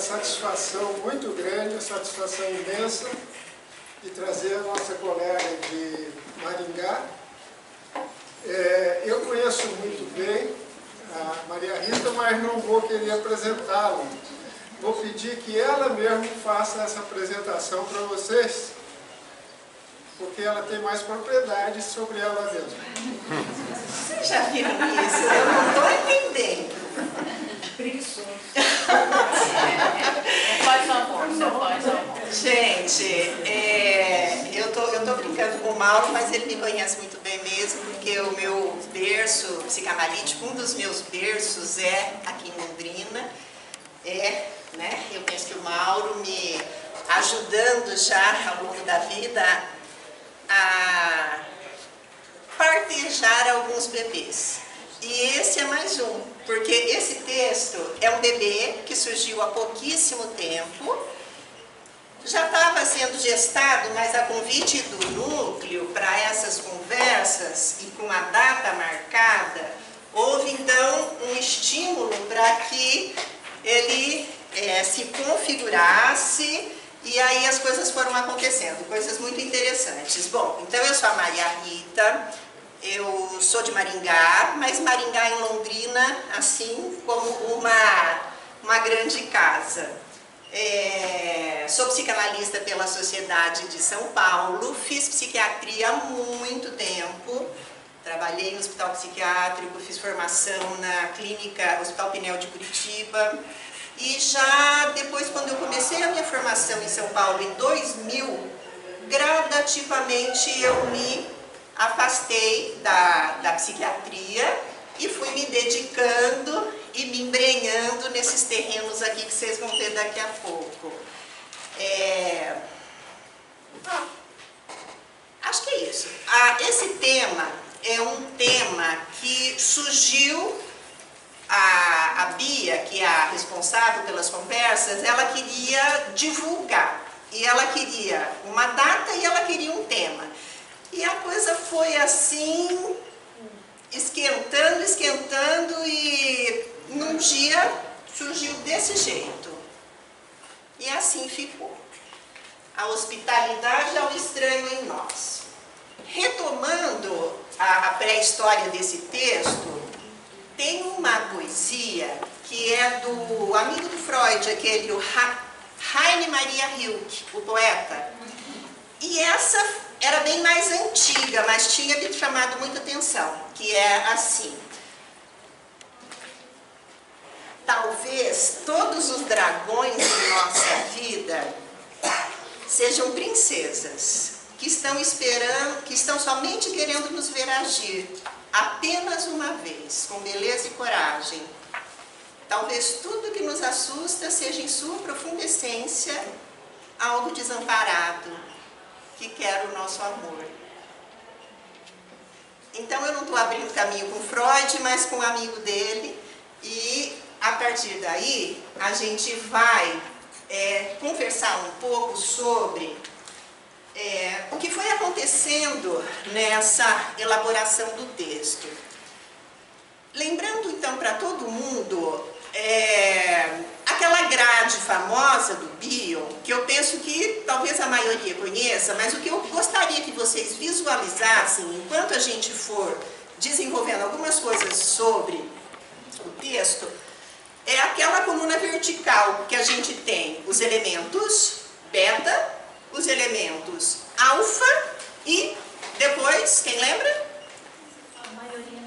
satisfação muito grande, uma satisfação imensa de trazer a nossa colega de Maringá. Eu conheço muito bem a Maria Rita, mas não vou querer apresentá-la. Vou pedir que ela mesma faça essa apresentação para vocês, porque ela tem mais propriedade sobre ela mesma. Vocês já viram isso? Eu não estou entendendo. Preguiçoso. Faz amor, você faz amor. Gente, eu tô brincando com o Mauro, mas ele me conhece muito bem mesmo, porque o meu berço psicanalítico, um dos meus berços é aqui em Londrina. Né? Eu penso que o Mauro me ajudando já ao longo da vida a partejar alguns bebês. E esse é mais um, porque esse texto é um bebê que surgiu há pouquíssimo tempo, já estava sendo gestado, mas a convite do núcleo para essas conversas e com a data marcada, houve então um estímulo para que ele se configurasse, e aí as coisas foram acontecendo, coisas muito interessantes. Bom, então eu sou a Maria Rita, eu sou de Maringá, mas Maringá em Londrina, assim como uma grande casa. Sou psicanalista pela Sociedade de São Paulo, fiz psiquiatria há muito tempo, trabalhei no hospital psiquiátrico, fiz formação na clínica Hospital Pinel de Curitiba, e já depois, quando eu comecei a minha formação em São Paulo em 2000, gradativamente eu me afastei da psiquiatria e fui me dedicando e me embrenhando nesses terrenos aqui que vocês vão ver daqui a pouco. Acho que é isso. Esse tema é um tema que surgiu, a Bia, que é a responsável pelas conversas, ela queria divulgar, e ela queria uma data e ela queria um tema. E a coisa foi assim, esquentando, e num dia surgiu desse jeito. E assim ficou. A hospitalidade ao estranho em nós. Retomando a pré-história desse texto, tem uma poesia que é do amigo do Freud, aquele Heine Maria Rilke, o poeta. E essa era bem mais antiga, mas tinha me chamado muita atenção, que é assim: talvez todos os dragões de nossa vida sejam princesas que estão esperando, que estão somente querendo nos ver agir apenas uma vez, com beleza e coragem. Talvez tudo que nos assusta seja em sua profunda essência algo desamparado que quer o nosso amor. Então eu não estou abrindo caminho com Freud, mas com um amigo dele, e a partir daí a gente vai conversar um pouco sobre o que foi acontecendo nessa elaboração do texto. Lembrando então para todo mundo aquela grade famosa do Bion, que eu penso que talvez a maioria conheça, mas o que eu gostaria que vocês visualizassem enquanto a gente for desenvolvendo algumas coisas sobre o texto, é aquela coluna vertical que a gente tem os elementos beta, os elementos alfa e depois, quem lembra? A maioria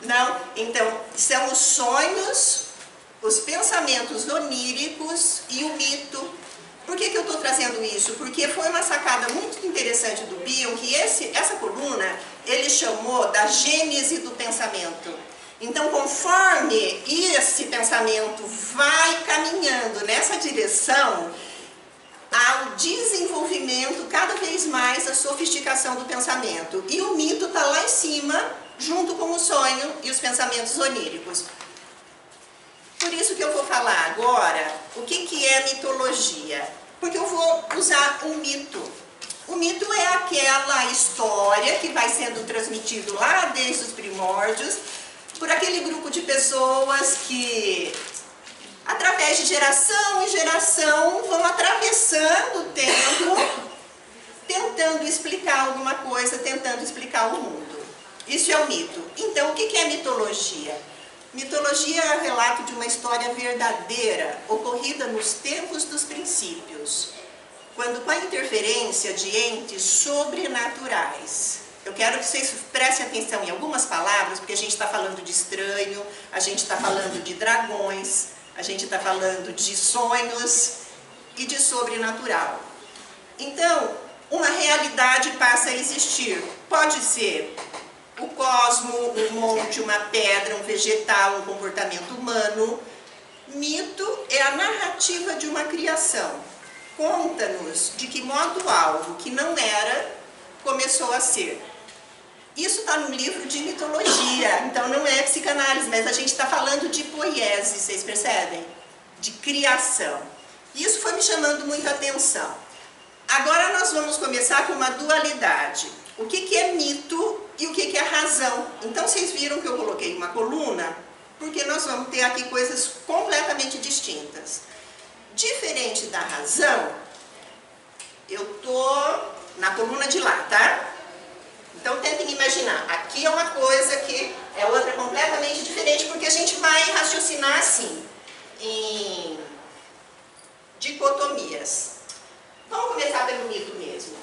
não. Não? Então, são os sonhos, os pensamentos oníricos e o mito. Por que eu estou trazendo isso? Porque foi uma sacada muito interessante do Bion, que essa coluna ele chamou da gênese do pensamento. Então, conforme esse pensamento vai caminhando nessa direção, há o desenvolvimento cada vez mais, a sofisticação do pensamento. E o mito está lá em cima, junto com o sonho e os pensamentos oníricos. Por isso que eu vou falar agora o que é mitologia. Porque eu vou usar um mito. O mito é aquela história que vai sendo transmitido lá desde os primórdios, por aquele grupo de pessoas que, através através de geração em geração, vão atravessando o tempo, tentando explicar alguma coisa, tentando explicar o mundo. Isso é o mito. Então, o que é mitologia? Mitologia é o relato de uma história verdadeira, ocorrida nos tempos dos princípios, quando com a interferência de entes sobrenaturais. Eu quero que vocês prestem atenção em algumas palavras, porque a gente está falando de estranho, a gente está falando de dragões, a gente está falando de sonhos e de sobrenatural. Então, uma realidade passa a existir. Pode ser o cosmo, um monte, uma pedra, um vegetal, um comportamento humano. Mito é a narrativa de uma criação. Conta-nos de que modo algo que não era, começou a ser. Isso está no livro de mitologia, então não é psicanálise, mas a gente está falando de poiese, vocês percebem? De criação. Isso foi me chamando muita atenção. Agora nós vamos começar com uma dualidade. O que é mito e o que é razão? Então vocês viram que eu coloquei uma coluna, porque nós vamos ter aqui coisas completamente distintas. Diferente da razão, eu estou na coluna de lá, tá? Então tentem imaginar, aqui é uma coisa que é outra completamente diferente, porque a gente vai raciocinar assim, em dicotomias. Vamos começar pelo mito mesmo.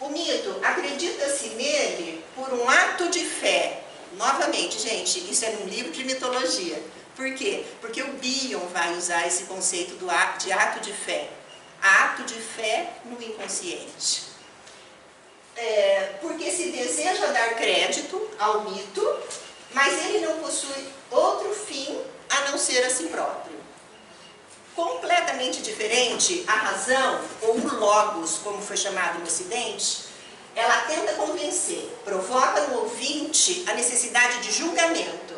O mito, acredita-se nele por um ato de fé. Novamente, gente, isso é num livro de mitologia. Por quê? Porque o Bion vai usar esse conceito de ato de fé. Ato de fé no inconsciente. Porque se deseja dar crédito ao mito, mas ele não possui outro fim a não ser a si próprio. Completamente diferente, a razão, ou o logos, como foi chamado no Ocidente, ela tenta convencer, provoca no ouvinte a necessidade de julgamento.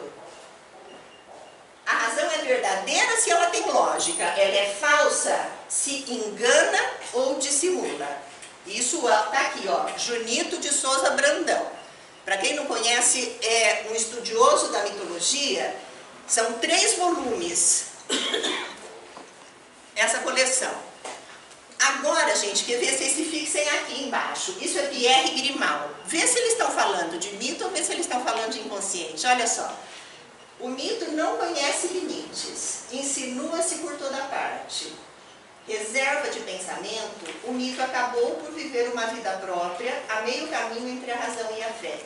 A razão é verdadeira se ela tem lógica, ela é falsa se engana ou dissimula. Isso está aqui, ó, Junito de Souza Brandão. Para quem não conhece, é um estudioso da mitologia, são 3 volumes, essa coleção. Agora, gente, quer ver se vocês se fixem aqui embaixo. Isso é Pierre Grimal. Vê se eles estão falando de mito ou vê se eles estão falando de inconsciente. Olha só. O mito não conhece limites, insinua-se por toda parte. Reserva de pensamento, o mito acabou por viver uma vida própria, a meio caminho entre a razão e a fé.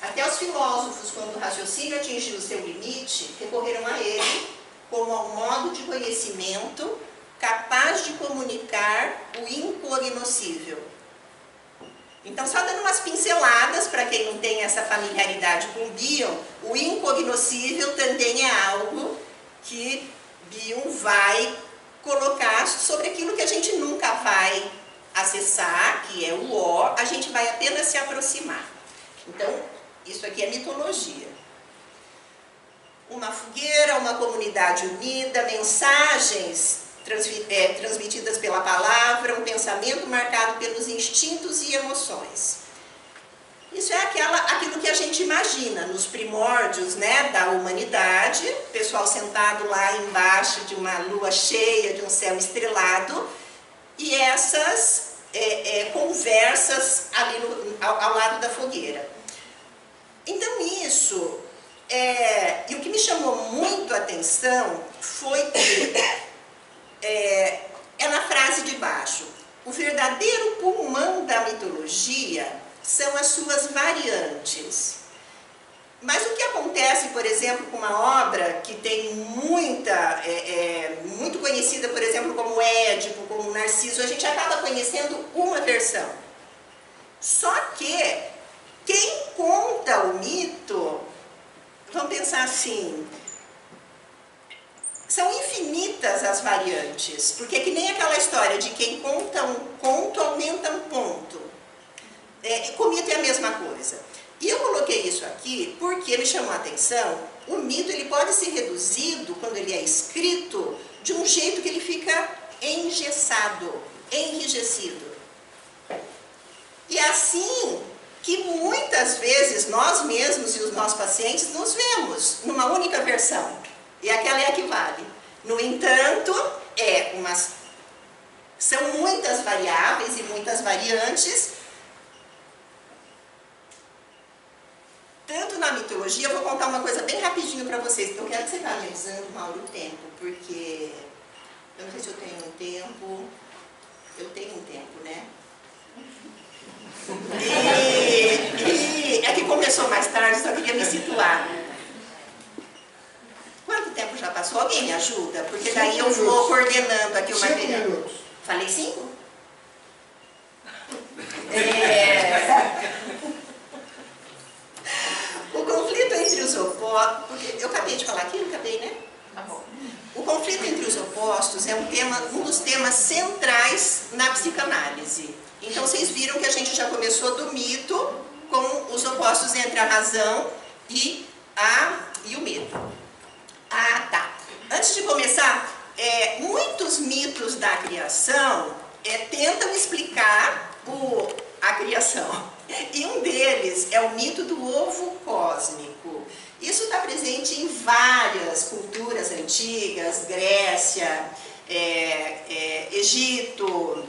Até os filósofos, quando o raciocínio atingiu o seu limite, recorreram a ele como a um modo de conhecimento capaz de comunicar o incognoscível. Então, só dando umas pinceladas, para quem não tem essa familiaridade com Bion, o incognoscível também é algo que Bion vai colocar sobre aquilo que a gente nunca vai acessar, que é o ó, a gente vai apenas se aproximar. Então, isso aqui é mitologia. Uma fogueira, uma comunidade unida, mensagens transmitidas pela palavra, um pensamento marcado pelos instintos e emoções. Isso é aquilo que a gente imagina nos primórdios, né, da humanidade, pessoal sentado lá embaixo de uma lua cheia, de um céu estrelado, e essas conversas ali ao lado da fogueira. Então isso, e o que me chamou muito a atenção foi que é na frase de baixo. O verdadeiro pulmão da mitologia são as suas variantes. Mas o que acontece, por exemplo, com uma obra que tem muito conhecida, por exemplo, como Édipo, como Narciso, a gente acaba conhecendo uma versão. Só que quem conta o mito, vamos pensar assim, são infinitas as variantes, porque é que nem aquela história de quem conta um conto aumenta um ponto. Com o mito é a mesma coisa. E eu coloquei isso aqui porque me chamou a atenção, o mito ele pode ser reduzido, quando ele é escrito, de um jeito que ele fica engessado, enrijecido. E é assim que muitas vezes nós mesmos e os nossos pacientes nos vemos numa única versão. E aquela é a que vale. No entanto, são muitas variáveis e muitas variantes. Tanto na mitologia, eu vou contar uma coisa bem rapidinho para vocês. Eu quero que você vá analisando, Mauro, o tempo, porque eu não sei se eu tenho um tempo. Eu tenho um tempo, né? E é que começou mais tarde, só queria me situar. Quanto tempo já passou? Alguém me ajuda? Porque daí eu vou coordenando aqui o material. 5 minutos. Falei 5? O conflito entre os opostos... Porque eu acabei de falar aqui, não acabei, né? Tá bom. O conflito entre os opostos é um dos temas centrais na psicanálise. Então, vocês viram que a gente já começou do mito com os opostos entre a razão e o medo. Ah, tá. Antes de começar, muitos mitos da criação tentam explicar a criação. E um deles é o mito do ovo cósmico. Isso está presente em várias culturas antigas, Grécia, Egito,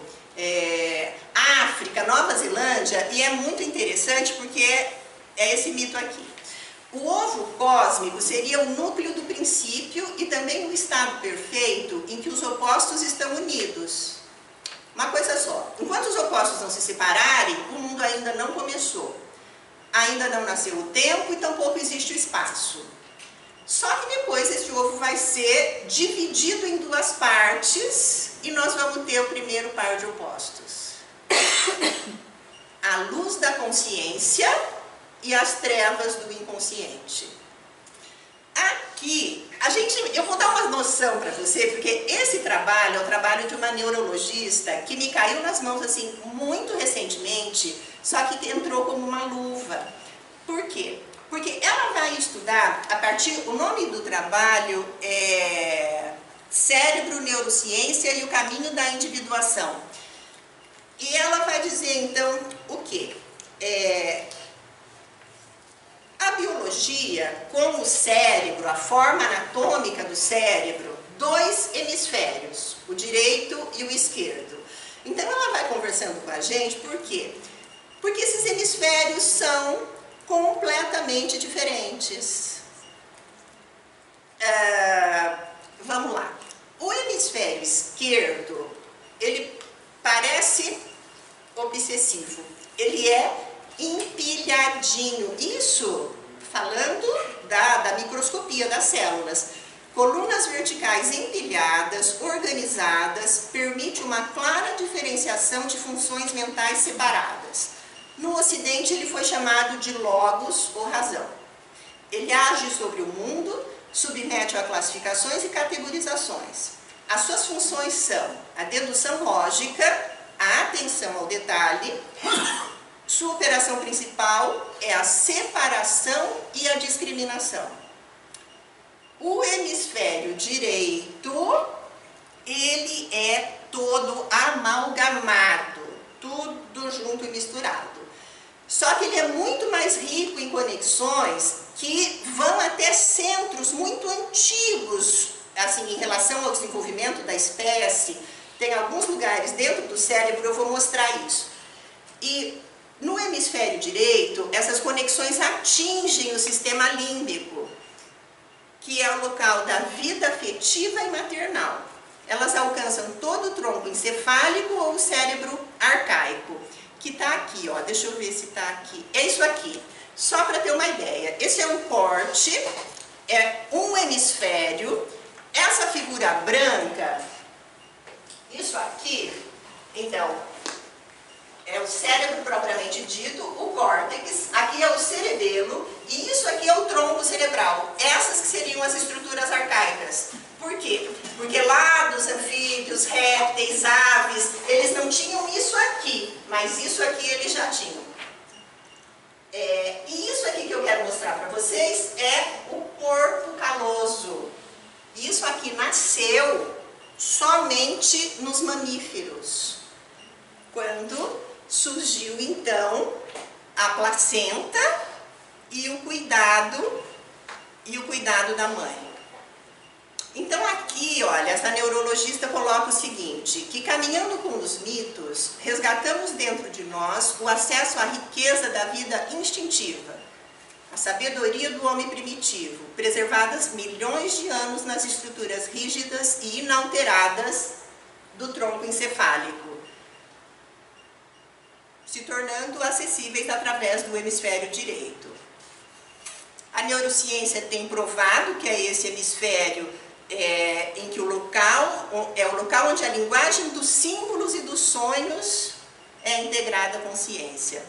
África, Nova Zelândia, e é muito interessante porque é esse mito aqui. O ovo cósmico seria o núcleo do princípio e também o estado perfeito em que os opostos estão unidos. Uma coisa só, enquanto os opostos não se separarem, o mundo ainda não começou. Ainda não nasceu o tempo e tampouco existe o espaço. Só que depois esse ovo vai ser dividido em 2 partes e nós vamos ter o primeiro par de opostos. A luz da consciência e as trevas do inconsciente. Aqui, eu vou dar uma noção para você, porque esse trabalho é o trabalho de uma neurologista que me caiu nas mãos assim muito recentemente, só que entrou como uma luva. Por quê? Porque ela vai estudar, o nome do trabalho é Cérebro, Neurociência e o Caminho da Individuação. E ela vai dizer então o quê? A biologia, com o cérebro, a forma anatômica do cérebro, 2 hemisférios, o direito e o esquerdo. Então ela vai conversando com a gente, por quê? Porque esses hemisférios são completamente diferentes. Vamos lá. O hemisfério esquerdo, ele parece obsessivo. Ele é empilhadinho. Isso falando da microscopia das células. Colunas verticais empilhadas, organizadas, permite uma clara diferenciação de funções mentais separadas. No Ocidente ele foi chamado de logos ou razão. Ele age sobre o mundo, submete a classificações e categorizações. As suas funções são a dedução lógica, a atenção ao detalhe. Sua operação principal é a separação e a discriminação. O hemisfério direito, ele é todo amalgamado, tudo junto e misturado. Só que ele é muito mais rico em conexões que vão até centros muito antigos, assim, em relação ao desenvolvimento da espécie. Tem alguns lugares dentro do cérebro, eu vou mostrar isso. E no hemisfério direito, essas conexões atingem o sistema límbico, que é o local da vida afetiva e maternal. Elas alcançam todo o tronco encefálico ou o cérebro arcaico, que está aqui, ó. Deixa eu ver se está aqui. É isso aqui. Só para ter uma ideia, esse é um corte, é um hemisfério. Essa figura branca, isso aqui, então, é o cérebro propriamente dito, o córtex, aqui é o cerebelo e isso aqui é o tronco cerebral. Essas que seriam as estruturas arcaicas. Por quê? Porque lá dos anfíbios, répteis, aves, eles não tinham isso aqui, mas isso aqui eles já tinham. E isso aqui que eu quero mostrar para vocês é o corpo caloso. Isso aqui nasceu somente nos mamíferos. Quando surgiu então a placenta e o cuidado da mãe. Então aqui, olha, essa neurologista coloca o seguinte, que caminhando com os mitos, resgatamos dentro de nós o acesso à riqueza da vida instintiva, a sabedoria do homem primitivo, preservadas milhões de anos nas estruturas rígidas e inalteradas do tronco encefálico, se tornando acessíveis através do hemisfério direito. A neurociência tem provado que é esse hemisfério em que o local onde a linguagem dos símbolos e dos sonhos é integrada à consciência.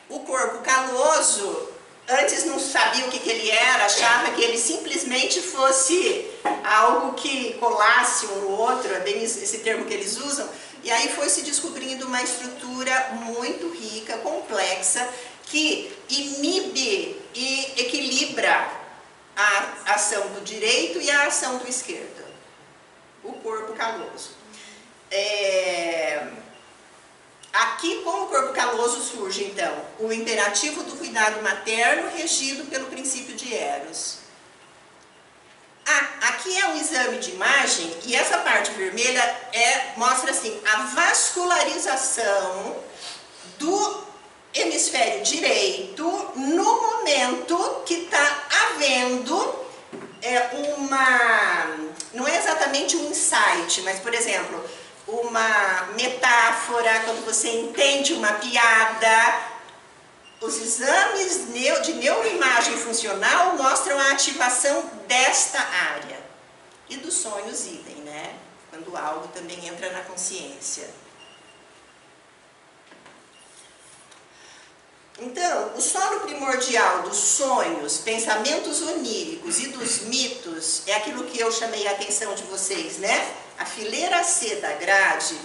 O corpo caloso, antes não sabia o que ele era, achava que ele simplesmente fosse algo que colasse um no outro, é bem esse termo que eles usam, e aí foi se descobrindo uma estrutura muito rica, complexa, que inibe e equilibra a ação do direito e a ação do esquerdo, o corpo caloso. Aqui, com o corpo caloso, surge, então, o imperativo do cuidado materno regido pelo princípio de Eros. Aqui é um exame de imagem e essa parte vermelha mostra assim, a vascularização do hemisfério direito no momento que está havendo não é exatamente um insight, mas, por exemplo, uma metáfora, quando você entende uma piada. Os exames de neuroimagem funcional mostram a ativação desta área. E dos sonhos, idem, né? Quando algo também entra na consciência. Então, o solo primordial dos sonhos, pensamentos oníricos e dos mitos, é aquilo que eu chamei a atenção de vocês, né? A fileira C da grade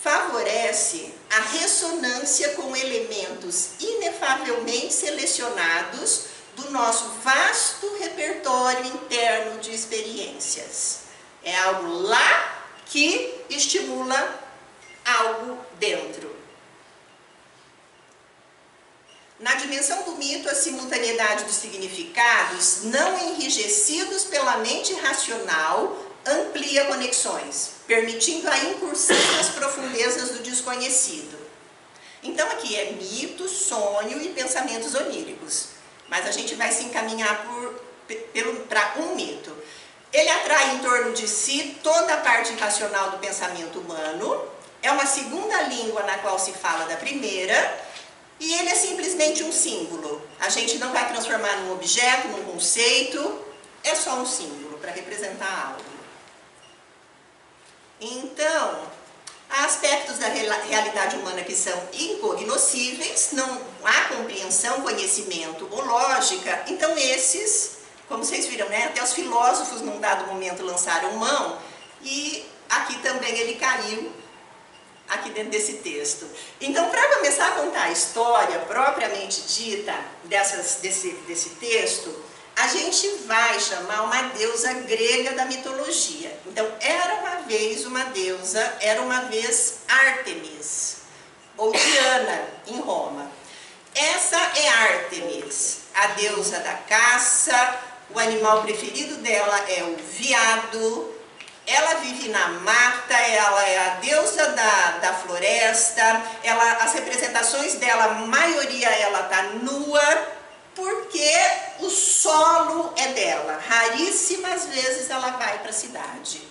favorece a ressonância com elementos inefavelmente selecionados do nosso vasto repertório interno de experiências. É algo lá que estimula algo dentro. Na dimensão do mito, a simultaneidade dos significados, não enrijecidos pela mente racional, amplia conexões, permitindo a incursão nas profundezas do desconhecido. Então aqui é mito, sonho e pensamentos oníricos. Mas a gente vai se encaminhar para um mito. Ele atrai em torno de si toda a parte racional do pensamento humano, é uma segunda língua na qual se fala da primeira, e ele é simplesmente um símbolo. A gente não vai transformar num objeto, num conceito, é só um símbolo para representar algo. Então, há aspectos da realidade humana que são incognoscíveis, não há compreensão, conhecimento ou lógica, então esses, como vocês viram, né, até os filósofos num dado momento lançaram mão, e aqui também ele caiu, aqui dentro desse texto. Então, para começar a contar a história propriamente dita desse texto, a gente vai chamar uma deusa grega da mitologia. Então, era uma vez Ártemis, ou Diana, em Roma. Essa é Ártemis, a deusa da caça, o animal preferido dela é o veado, ela vive na mata, ela é a deusa da floresta, as representações dela, a maioria ela está nua, porque o solo é dela. Raríssimas vezes ela vai para a cidade.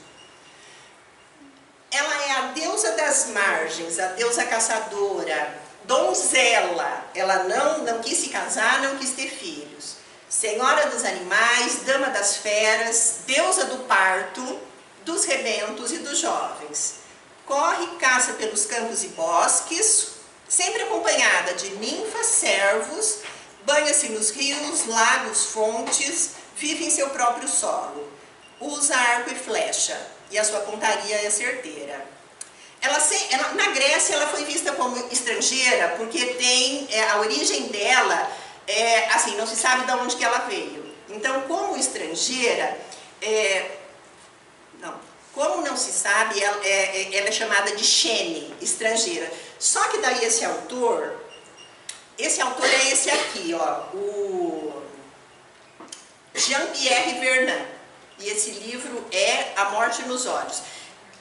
Ela é a deusa das margens, a deusa caçadora, donzela. Ela não quis se casar, não quis ter filhos. Senhora dos animais, dama das feras, deusa do parto, dos rebentos e dos jovens. Corre e caça pelos campos e bosques, sempre acompanhada de ninfas, servos, banha-se nos rios, lagos, fontes, vive em seu próprio solo. Usa arco e flecha, e a sua pontaria é certeira. Na Grécia ela foi vista como estrangeira, porque a origem dela, assim, não se sabe de onde que ela veio. Então, como estrangeira, como não se sabe, ela é chamada de Xene, estrangeira. Só que daí esse autor é esse aqui, ó, o Jean-Pierre Vernant. E esse livro é A Morte nos Olhos.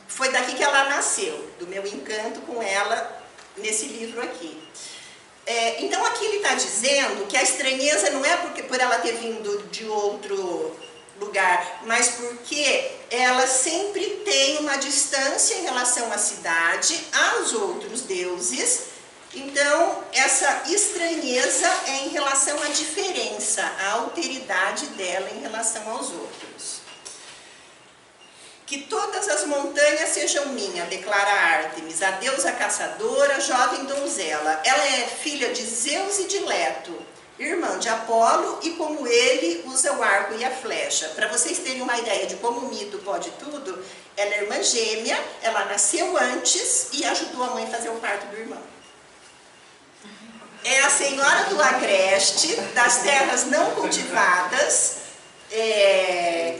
Foi daqui que ela nasceu, do meu encanto com ela nesse livro aqui. Então aqui ele está dizendo que a estranheza não é por ela ter vindo de outro lugar, mas porque ela sempre tem uma distância em relação à cidade, aos outros deuses. Então essa estranheza é em relação à diferença, à alteridade dela em relação aos outros. Que todas as montanhas sejam minhas, declara Ártemis, a deusa caçadora, jovem donzela. Ela é filha de Zeus e de Leto, irmã de Apolo, e como ele usa o arco e a flecha. Para vocês terem uma ideia de como o mito pode tudo, ela é irmã gêmea, ela nasceu antes e ajudou a mãe a fazer o parto do irmão. É a senhora do agreste, das terras não cultivadas,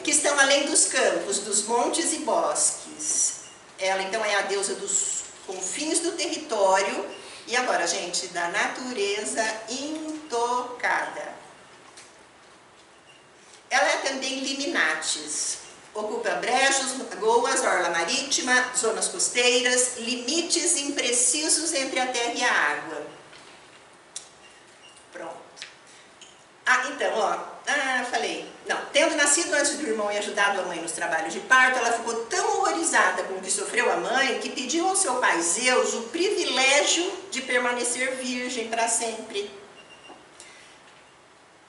que estão além dos campos, dos montes e bosques. Ela então é a deusa dos confins do território e agora, gente, da natureza intocada. Ela é também liminatis, ocupa brejos, lagoas, orla marítima, zonas costeiras, limites imprecisos entre a terra e a água. Pronto. Então, falei. Não, tendo nascido antes do irmão e ajudado a mãe nos trabalhos de parto, ela ficou tão horrorizada com o que sofreu a mãe, que pediu ao seu pai Zeus o privilégio de permanecer virgem para sempre.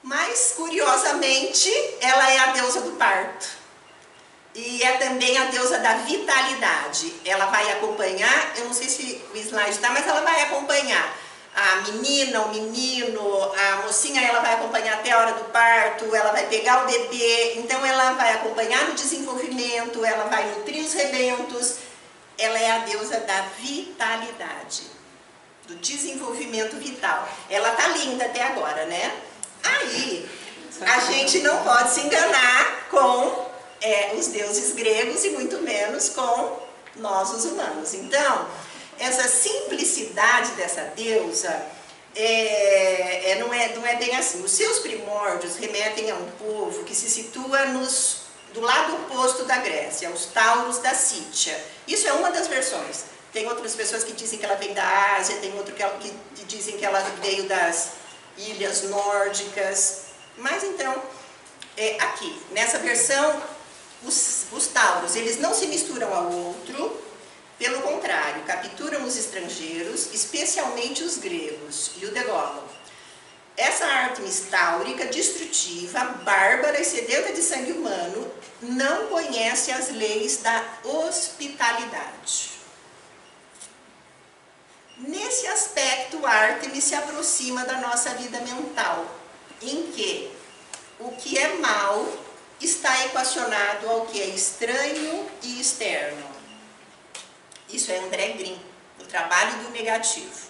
Mas, curiosamente, ela é a deusa do parto. E é também a deusa da vitalidade. Ela vai acompanhar, eu não sei se o slide está, mas ela vai acompanhar a menina, o menino, a mocinha, ela vai acompanhar até a hora do parto, ela vai pegar o bebê, então ela vai acompanhar no desenvolvimento, ela vai nutrir os rebentos. Ela é a deusa da vitalidade, do desenvolvimento vital. Ela tá linda até agora, né? Aí, a gente não pode se enganar com os deuses gregos e muito menos com nós, os humanos. Então, essa simplicidade dessa deusa não é bem assim. Os seus primórdios remetem a um povo que se situa do lado oposto da Grécia, os Tauros da Sítia. Isso é uma das versões. Tem outras pessoas que dizem que ela vem da Ásia, tem outro que dizem que ela veio das ilhas nórdicas. Mas então, aqui, nessa versão, os Tauros, eles não se misturam ao outro. Pelo contrário, capturam os estrangeiros, especialmente os gregos, e o degolam. Essa Ártemis táurica, destrutiva, bárbara e sedenta de sangue humano, não conhece as leis da hospitalidade. Nesse aspecto, Ártemis se aproxima da nossa vida mental, em que o que é mal está equacionado ao que é estranho e externo. Isso é André Green, o trabalho do negativo.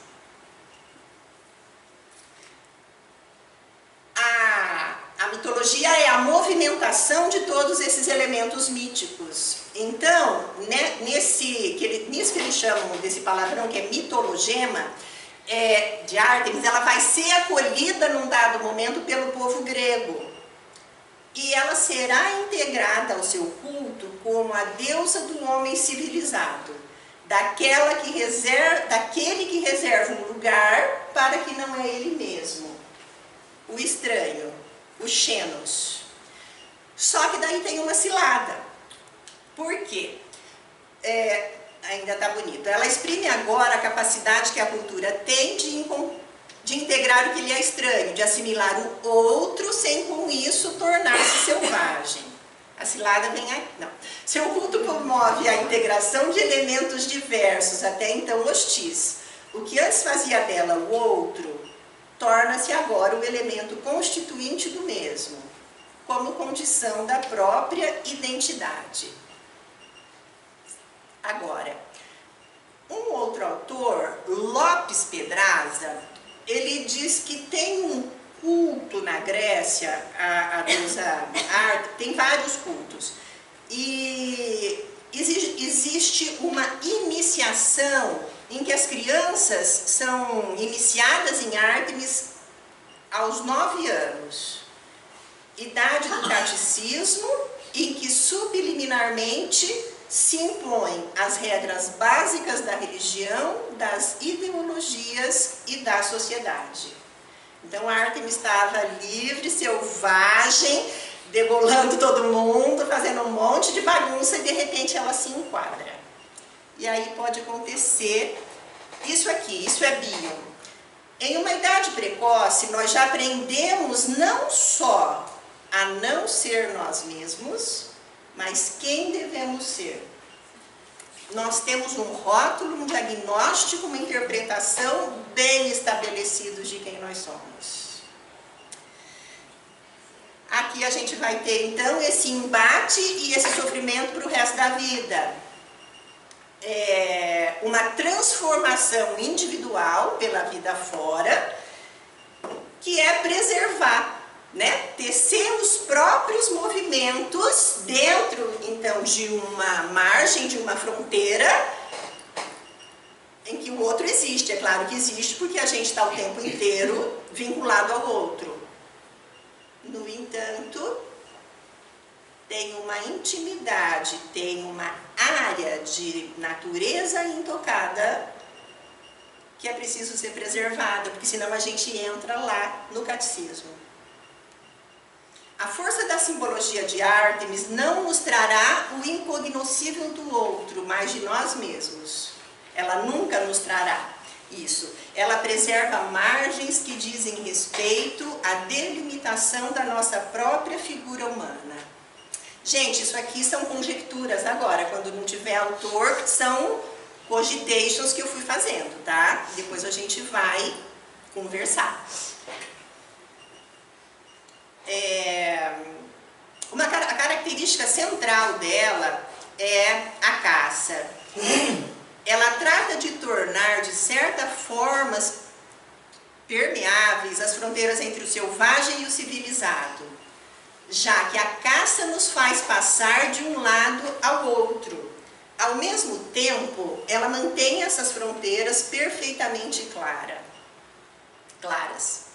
A mitologia é a movimentação de todos esses elementos míticos. Então, né, nisso que eles chamam desse palavrão que é mitologema, de Ártemis, ela vai ser acolhida num dado momento pelo povo grego. E ela será integrada ao seu culto como a deusa do homem civilizado. Daquele que reserva um lugar para que não é ele mesmo, o estranho, o xenos. Só que daí tem uma cilada. Por quê? Ainda está bonito. Ela exprime agora a capacidade que a cultura tem de integrar o que lhe é estranho, de assimilar o outro sem com isso tornar-se selvagem. A cilada vem aí. Não. Seu culto promove a integração de elementos diversos, até então hostis. O que antes fazia dela o outro, torna-se agora o elemento constituinte do mesmo, como condição da própria identidade. Agora, um outro autor, Lopes Pedraza, ele diz que tem um culto na Grécia, a deusa Arte, tem vários cultos. E existe uma iniciação em que as crianças são iniciadas em Ártemis aos 9 anos. idade do catecismo, em que subliminarmente se impõem as regras básicas da religião, das ideologias e da sociedade. Então a Ártemis estava livre, selvagem, degolando todo mundo, fazendo um monte de bagunça e de repente ela se enquadra. E aí pode acontecer isso aqui, isso é bio. Em uma idade precoce, nós já aprendemos não só a não ser nós mesmos, mas quem devemos ser. Nós temos um rótulo, um diagnóstico, uma interpretação bem estabelecidos de quem nós somos. Aqui a gente vai ter então esse embate e esse sofrimento para o resto da vida. Uma transformação individual pela vida fora, que é preservar, né? Tecer os próprios movimentos dentro, então, de uma margem, de uma fronteira, em que o outro existe. É claro que existe, porque a gente está o tempo inteiro vinculado ao outro. No entanto, tem uma intimidade, tem uma área de natureza intocada que é preciso ser preservada, porque senão a gente entra lá no catecismo. A força da simbologia de Ártemis não nos trará o incognoscível do outro, mas de nós mesmos. Ela nunca nos trará isso. Ela preserva margens que dizem respeito à delimitação da nossa própria figura humana. Gente, isso aqui são conjecturas agora, quando não tiver autor, são cogitations que eu fui fazendo, tá? Depois a gente vai conversar. A característica central dela é a caça. Ela trata de tornar, de certa forma, permeáveis as fronteiras entre o selvagem e o civilizado, já que a caça nos faz passar de um lado ao outro. Ao mesmo tempo, ela mantém essas fronteiras perfeitamente claras.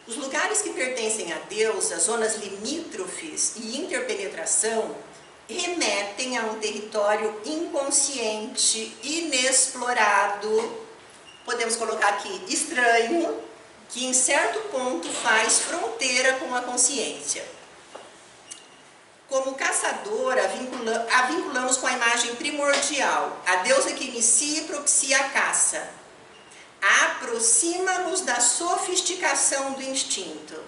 Os lugares que pertencem a Deus, as zonas limítrofes e interpenetração, remetem a um território inconsciente, inexplorado, podemos colocar aqui estranho, que em certo ponto faz fronteira com a consciência. Como caçadora, a vinculamos com a imagem primordial, a deusa que inicia e propicia a caça. Aproxima-nos da sofisticação do instinto.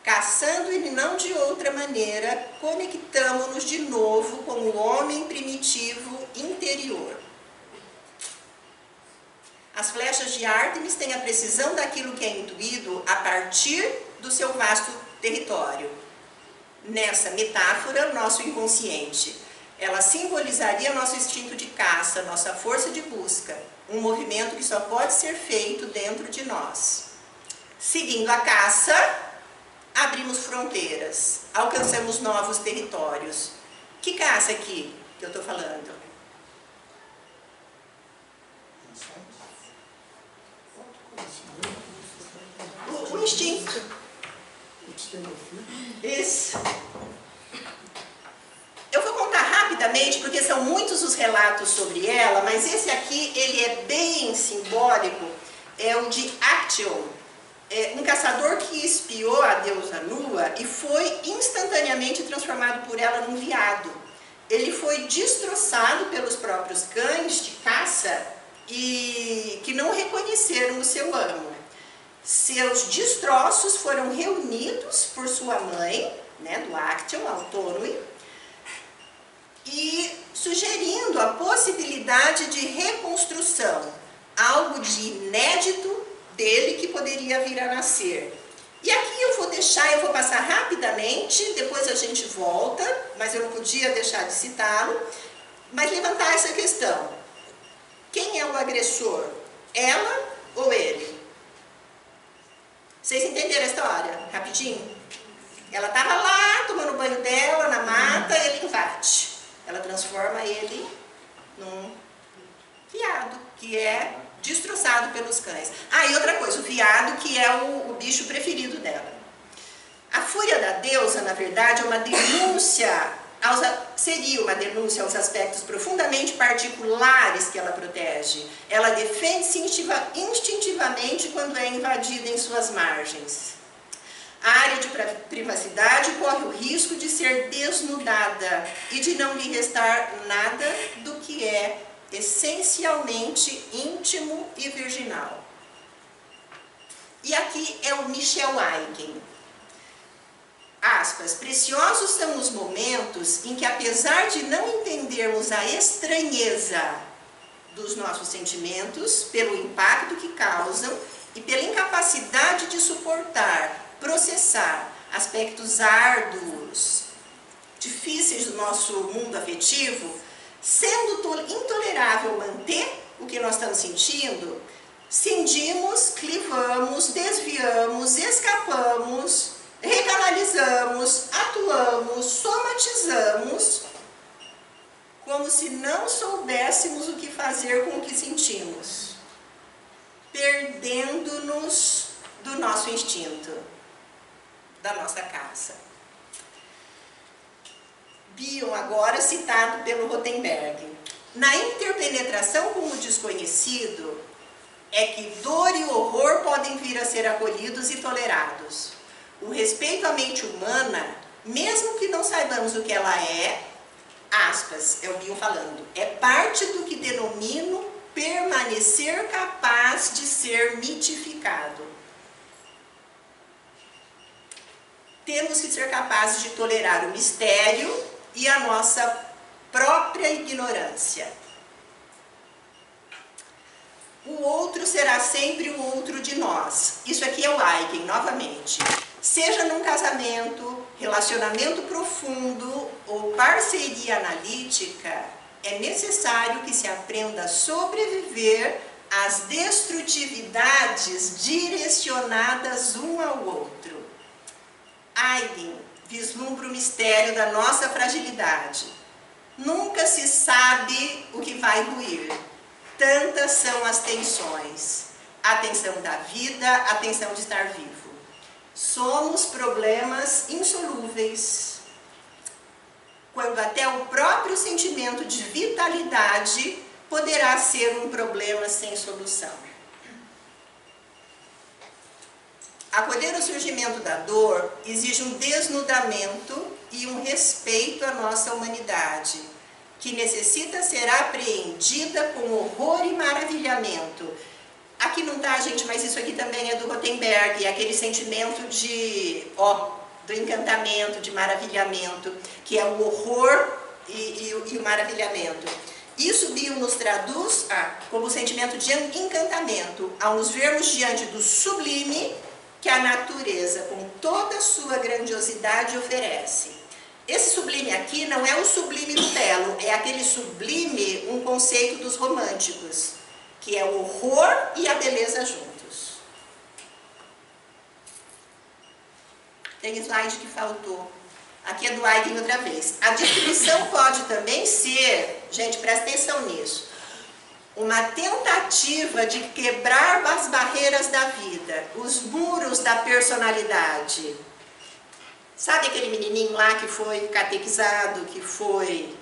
Caçando ele não de outra maneira, conectamo-nos de novo com o homem primitivo interior. As flechas de Ártemis têm a precisão daquilo que é intuído a partir do seu vasto território. Nessa metáfora, nosso inconsciente. Ela simbolizaria nosso instinto de caça, nossa força de busca, um movimento que só pode ser feito dentro de nós. Seguindo a caça, abrimos fronteiras, alcançamos novos territórios. Que caça aqui que eu estou falando? O instinto. Isso. Eu vou contar rapidamente, porque são muitos os relatos sobre ela, mas esse aqui, ele é bem simbólico, é o de Acteon, um caçador que espiou a deusa nua e foi instantaneamente transformado por ela num veado. Ele foi destroçado pelos próprios cães de caça e que não reconheceram o seu amo. Seus destroços foram reunidos por sua mãe, né, do Acteon, autônomo, e sugerindo a possibilidade de reconstrução, algo de inédito dele que poderia vir a nascer. E aqui eu vou passar rapidamente, depois a gente volta, mas eu não podia deixar de citá-lo, mas levantar essa questão. Quem é o agressor? Ela ou ele? Vocês entenderam a história? Rapidinho? Ela estava lá, tomando o banho dela, na mata, ele invade. Ela transforma ele num veado, que é destroçado pelos cães. Ah, e outra coisa, o veado que é o bicho preferido dela. A fúria da deusa, na verdade, é uma denúncia seria uma denúncia aos aspectos profundamente particulares que ela protege. Ela defende-se instintivamente quando é invadida em suas margens. A área de privacidade corre o risco de ser desnudada e de não lhe restar nada do que é essencialmente íntimo e virginal. E aqui é o Michel Eigen. Aspas, preciosos são os momentos em que, apesar de não entendermos a estranheza dos nossos sentimentos, pelo impacto que causam e pela incapacidade de suportar, processar aspectos árduos, difíceis do nosso mundo afetivo, sendo intolerável manter o que nós estamos sentindo, cindimos, clivamos, desviamos, escapamos, recanalizamos, atuamos, somatizamos, como se não soubéssemos o que fazer com o que sentimos, perdendo-nos do nosso instinto, da nossa caça. Bion, agora citado pelo Rothenberg. Na interpenetração com o desconhecido, é que dor e horror podem vir a ser acolhidos e tolerados. O respeito à mente humana, mesmo que não saibamos o que ela é, aspas, é o Bion falando, é parte do que denomino permanecer capaz de ser mitificado. Temos que ser capazes de tolerar o mistério e a nossa própria ignorância. O outro será sempre o outro de nós. Isso aqui é o Eigen, novamente. Seja num casamento, relacionamento profundo ou parceria analítica, é necessário que se aprenda a sobreviver às destrutividades direcionadas um ao outro. Eigen vislumbra o mistério da nossa fragilidade. Nunca se sabe o que vai ruir. Tantas são as tensões. A tensão da vida, a tensão de estar vivo. Somos problemas insolúveis, quando até o próprio sentimento de vitalidade poderá ser um problema sem solução. Acolher o surgimento da dor exige um desnudamento e um respeito à nossa humanidade, que necessita ser apreendida com horror e maravilhamento. Aqui não tá, gente, mas isso aqui também é do Rothenberg, é aquele sentimento do encantamento, de maravilhamento, que é o horror e o maravilhamento. Isso Bion nos traduz como sentimento de encantamento, ao nos vermos diante do sublime que a natureza, com toda a sua grandiosidade, oferece. Esse sublime aqui não é o sublime do belo, é aquele sublime, um conceito dos românticos, que é o horror e a beleza juntos. Tem slide que faltou. Aqui é do Eigen outra vez. A destruição pode também ser, gente, presta atenção nisso, uma tentativa de quebrar as barreiras da vida, os muros da personalidade. Sabe aquele menininho lá que foi catequizado, que foi,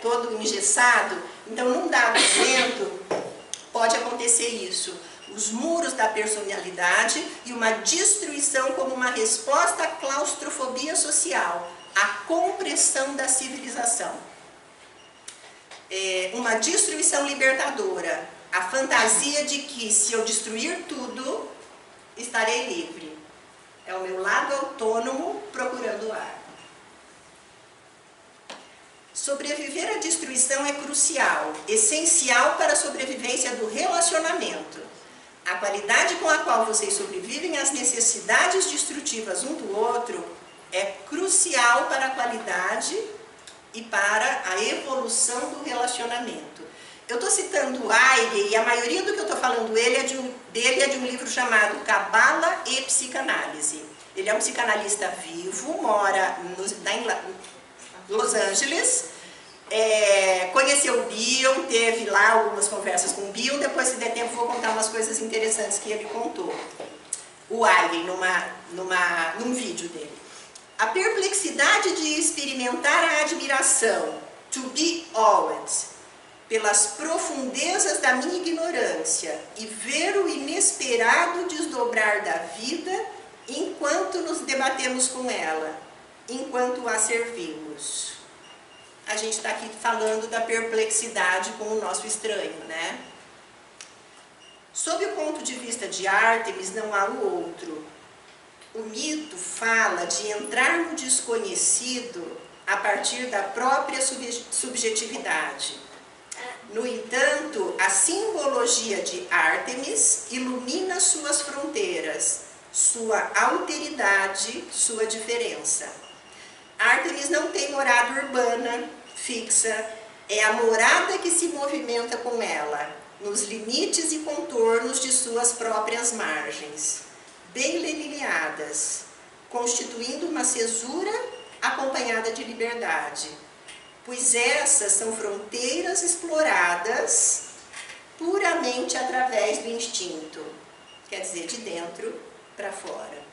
todo engessado? Então, num dado momento, pode acontecer isso. Os muros da personalidade e uma destruição como uma resposta à claustrofobia social, à compressão da civilização. Uma destruição libertadora, a fantasia de que se eu destruir tudo, estarei livre. É o meu lado autônomo procurando ar. Sobreviver à destruição é crucial, essencial para a sobrevivência do relacionamento. A qualidade com a qual vocês sobrevivem às necessidades destrutivas um do outro é crucial para a qualidade e para a evolução do relacionamento. Eu estou citando o Eigen e a maioria do que eu estou falando dele é de um livro chamado Cabala e Psicanálise. Ele é um psicanalista vivo, mora em Los Angeles, conheceu o Bion, teve lá algumas conversas com o Bion, depois se der tempo vou contar umas coisas interessantes que ele contou. O Eigen, num vídeo dele. A perplexidade de experimentar a admiração, to be awed, pelas profundezas da minha ignorância e ver o inesperado desdobrar da vida enquanto nos debatemos com ela, enquanto a servimos. A gente está aqui falando da perplexidade com o nosso estranho, né? Sob o ponto de vista de Ártemis, não há o outro. O mito fala de entrar no desconhecido a partir da própria subjetividade. No entanto, a simbologia de Ártemis ilumina suas fronteiras, sua alteridade, sua diferença. Ártemis não tem morada urbana fixa, é a morada que se movimenta com ela, nos limites e contornos de suas próprias margens, bem delineadas, constituindo uma cesura acompanhada de liberdade, pois essas são fronteiras exploradas puramente através do instinto, quer dizer, de dentro para fora.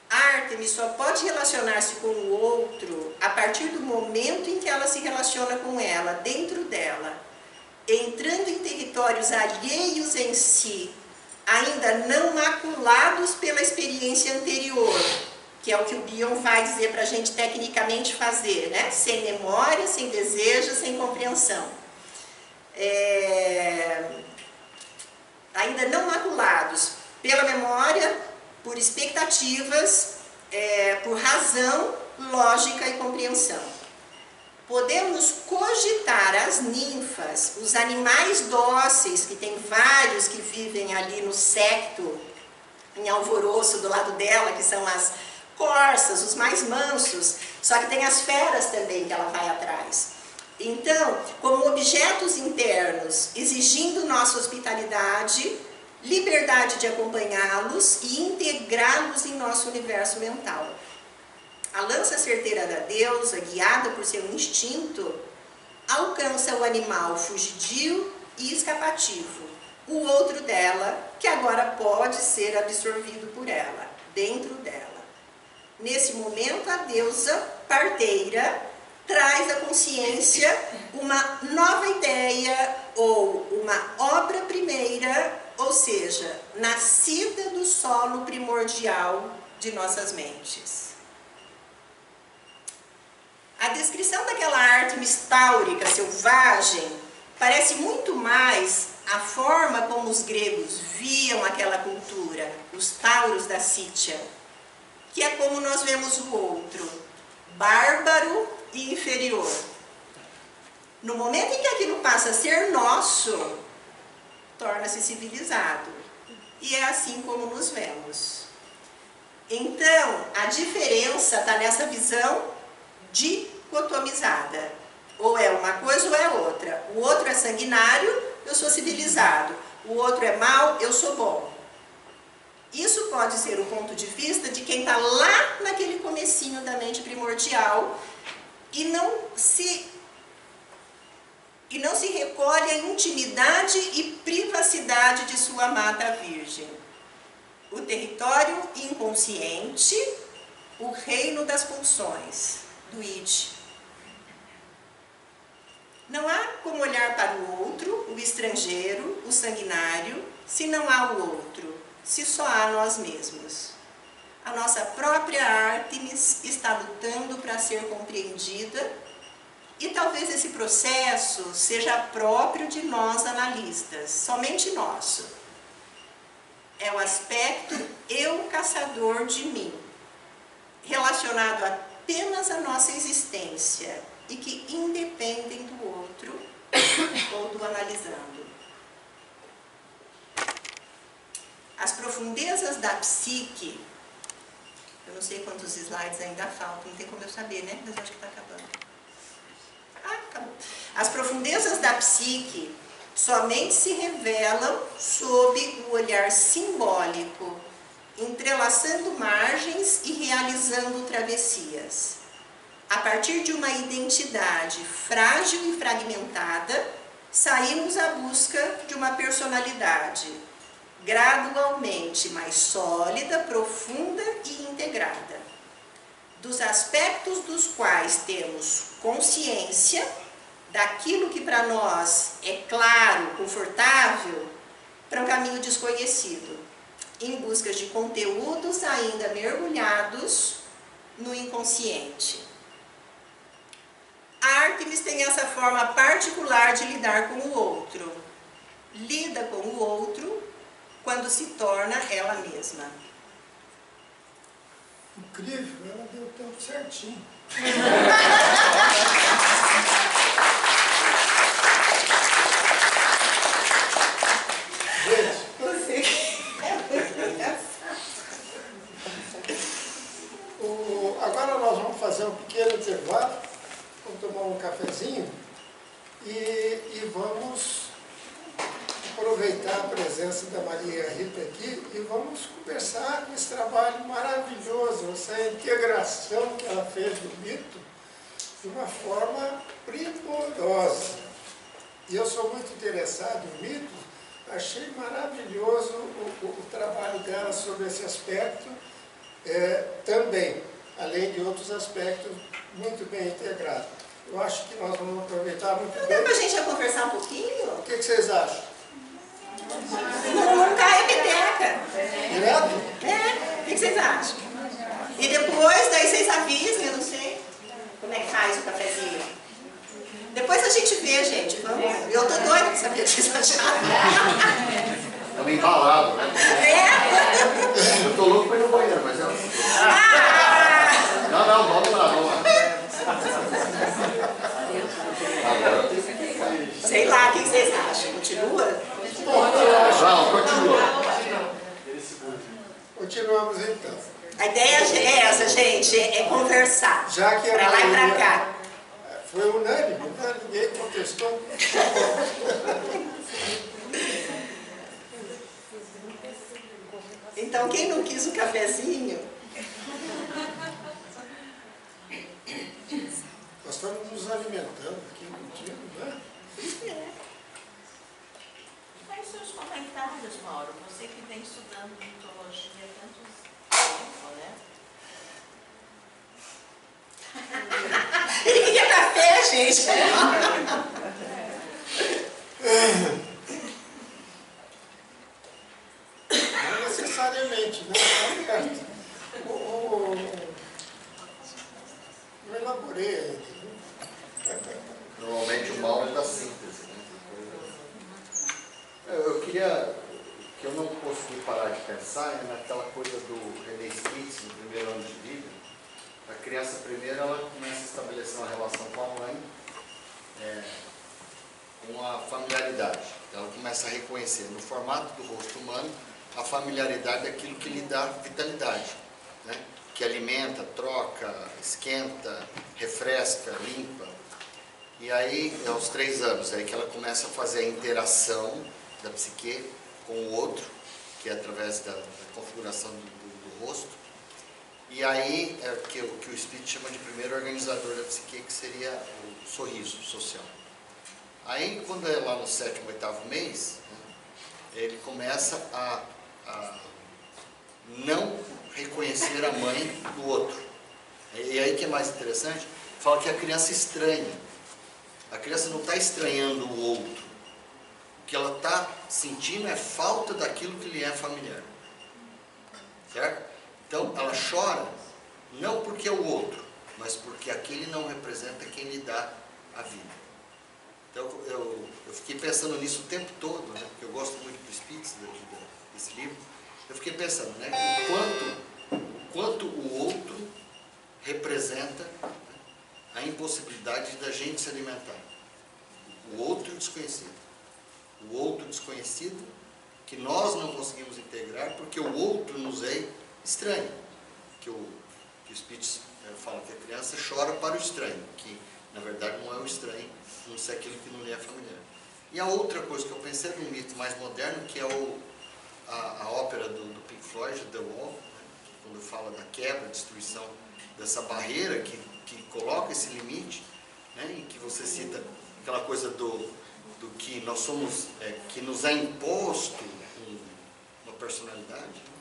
Ártemis só pode relacionar-se com o outro a partir do momento em que ela se relaciona com ela, dentro dela, entrando em territórios alheios em si, ainda não maculados pela experiência anterior, que é o que o Bion vai dizer para a gente tecnicamente fazer, né? Sem memória, sem desejo, sem compreensão. Ainda não maculados pela memória, por expectativas, por razão, lógica e compreensão. Podemos cogitar as ninfas, os animais dóceis, que tem vários que vivem ali no secto, em alvoroço do lado dela, que são as corças, os mais mansos, só que tem as feras também que ela vai atrás. Então, como objetos internos, exigindo nossa hospitalidade, liberdade de acompanhá-los e integrá-los em nosso universo mental. A lança certeira da deusa, guiada por seu instinto, alcança o animal fugidio e escapativo, o outro dela, que agora pode ser absorvido por ela, dentro dela. Nesse momento, a deusa parteira traz à consciência uma nova ideia ou uma obra primeira, ou seja, nascida do solo primordial de nossas mentes. A descrição daquela Ártemis táurica selvagem parece muito mais a forma como os gregos viam aquela cultura, os tauros da Sítia, que é como nós vemos o outro, bárbaro e inferior. No momento em que aquilo passa a ser nosso, torna-se civilizado. E é assim como nos vemos. Então, a diferença está nessa visão dicotomizada. Ou é uma coisa ou é outra. O outro é sanguinário, eu sou civilizado. O outro é mau, eu sou bom. Isso pode ser o ponto de vista de quem está lá naquele comecinho da mente primordial e não se recolhe à intimidade e privacidade de sua mata virgem. O território inconsciente, o reino das pulsões, do id. Não há como olhar para o outro, o estrangeiro, o sanguinário, se não há o outro, se só há nós mesmos. A nossa própria Ártemis está lutando para ser compreendida e talvez esse processo seja próprio de nós analistas, somente nosso. É o aspecto eu caçador de mim, relacionado apenas à nossa existência e que independem do outro ou do analisando. As profundezas da psique, eu não sei quantos slides ainda faltam, não tem como eu saber, né? Mas acho que está acabando. Acabou. As profundezas da psique somente se revelam sob o olhar simbólico, entrelaçando margens e realizando travessias. A partir de uma identidade frágil e fragmentada, saímos à busca de uma personalidade, gradualmente mais sólida, profunda e integrada, dos aspectos dos quais temos consciência, daquilo que para nós é claro, confortável, para um caminho desconhecido, em busca de conteúdos ainda mergulhados no inconsciente. A Artemis tem essa forma particular de lidar com o outro. Lida com o outro quando se torna ela mesma. Incrível, ela deu o tempo certinho. Gente, agora nós vamos fazer um pequeno intervalo, vamos tomar um cafezinho e vamos aproveitar a presença da Maria Rita aqui e vamos conversar com esse trabalho maravilhoso, essa integração que ela fez do mito de uma forma primorosa. E eu sou muito interessado em mitos, achei maravilhoso o trabalho dela sobre esse aspecto também, além de outros aspectos muito bem integrados. Eu acho que nós vamos aproveitar muito bem. Dá pra gente conversar um pouquinho? O que vocês acham? Não cai a peteca. Direto? O que vocês acham? E depois, daí vocês avisam, eu não sei como é que faz o cafezinho. Depois a gente vê, gente. Vamos. Eu tô doida pra saber o que vocês acharam. Estamos embalados, né? Eu tô louco pra ir no banheiro, mas eu... Não, vamos lá. Agora tem que ficar. Sei lá, o que vocês acham? Continua? Vamos, continua. Continuamos então. A ideia é essa, gente, é conversar. Já que a pra lá e pra maioria cá. foi unânime, né? Ninguém contestou. Então, quem não quis o cafezinho... Nós estamos nos alimentando aqui contigo, né? Quais são os comentários, Mauro? Você que vem estudando mitologia há tanto tempo, né? Ele queria café, gente. Não necessariamente, né? Está perto. Não elaborei ainda. Normalmente o mal é da síntese, né? Eu queria... que eu não consegui parar de pensar naquela coisa do René Spitz, no primeiro ano de vida. A criança primeiro, ela começa a estabelecer uma relação com a mãe, com a familiaridade. Ela começa a reconhecer no formato do rosto humano a familiaridade daquilo que lhe dá vitalidade, né? Que alimenta, troca, esquenta, refresca, limpa. E aí, aos 3 anos, é aí que ela começa a fazer a interação da psique com o outro, que é através da configuração do rosto. E aí é o que o Spitz chama de primeiro organizador da psique, que seria o sorriso social. Aí, quando é lá no 7º, 8º mês, né, ele começa a não reconhecer a mãe do outro. E aí que é mais interessante, fala que a criança estranha. A criança não está estranhando o outro. O que ela está sentindo é falta daquilo que lhe é familiar. Certo? Então, ela chora, não porque é o outro, mas porque aquele não representa quem lhe dá a vida. Então, eu fiquei pensando nisso o tempo todo, né? Porque eu gosto muito do Spitz, desse livro. Eu fiquei pensando, né? O quanto o outro representa, né, a impossibilidade da gente se alimentar. O outro desconhecido. O outro desconhecido que nós não conseguimos integrar porque o outro nos é estranho. Que o Spitz fala que a criança chora para o estranho, que na verdade não é o estranho, não sei aquilo que não lhe é familiar. E a outra coisa que eu pensei num mito mais moderno, que é a ópera do Pink Floyd, The Wall, né, quando fala da quebra, destruição dessa barreira que coloca esse limite, né, em que você cita aquela coisa do que nós somos, que nos é imposto personalidade, né?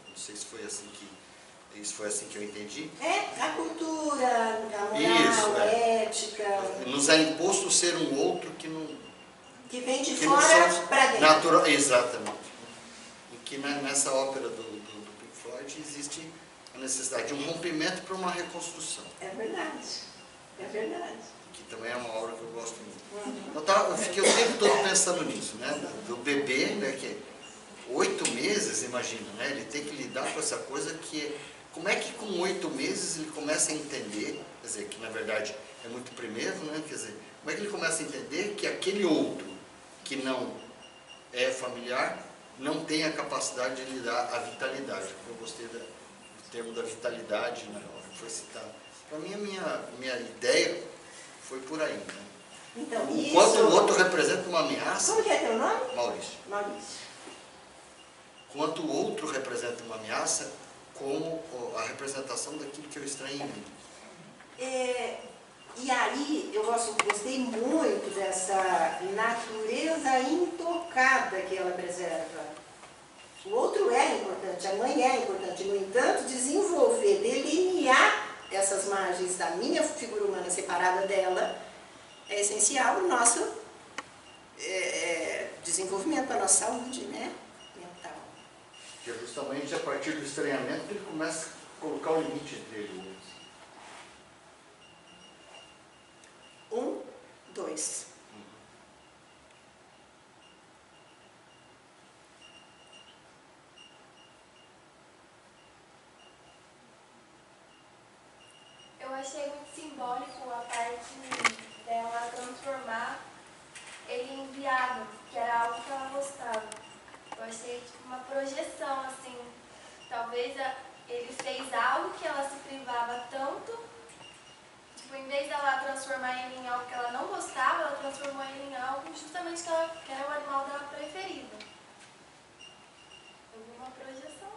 Não sei se foi assim que eu entendi. A cultura, a moral, Isso, a ética. Nos é imposto ser um outro que não... Que vem de que não fora somos para dentro. natural, exatamente. E que nessa ópera do Pink Floyd existe a necessidade de um rompimento para uma reconstrução. É verdade. É verdade. Que também é uma obra que eu gosto muito. Então, eu fiquei o tempo todo pensando nisso, né? Do bebê, né? Que 8 meses, imagina, né? Ele tem que lidar com essa coisa que... Como é que com 8 meses ele começa a entender, quer dizer, que na verdade é muito primeiro, né? Quer dizer, como é que ele começa a entender que aquele outro que não é familiar não tem a capacidade de lhe dar a vitalidade? Eu gostei do termo da vitalidade na hora que foi citado. Para mim, a minha ideia foi por aí, né? Então, Enquanto o outro representa uma ameaça... Como que é teu nome? Maurício. Maurício. Enquanto o outro representa uma ameaça, como a representação daquilo que eu estranho em mim. E aí, eu gostei muito dessa natureza intocada que ela preserva. O outro é importante, a mãe é importante. No entanto, desenvolver, delinear essas margens da minha figura humana separada dela é essencial para o nosso desenvolvimento, para a nossa saúde, né? Mental. Que é justamente a partir do estranhamento que ele começa a colocar o limite entre ele e o outro. 1, 2. Eu achei muito simbólico a parte dela transformar ele em viado, que era algo que ela gostava. Eu achei tipo uma projeção, assim. Talvez ele fez algo que ela se privava tanto. Tipo, em vez dela transformar ele em algo que ela não gostava, ela transformou ele em algo justamente que era o animal dela preferido. Eu vi uma projeção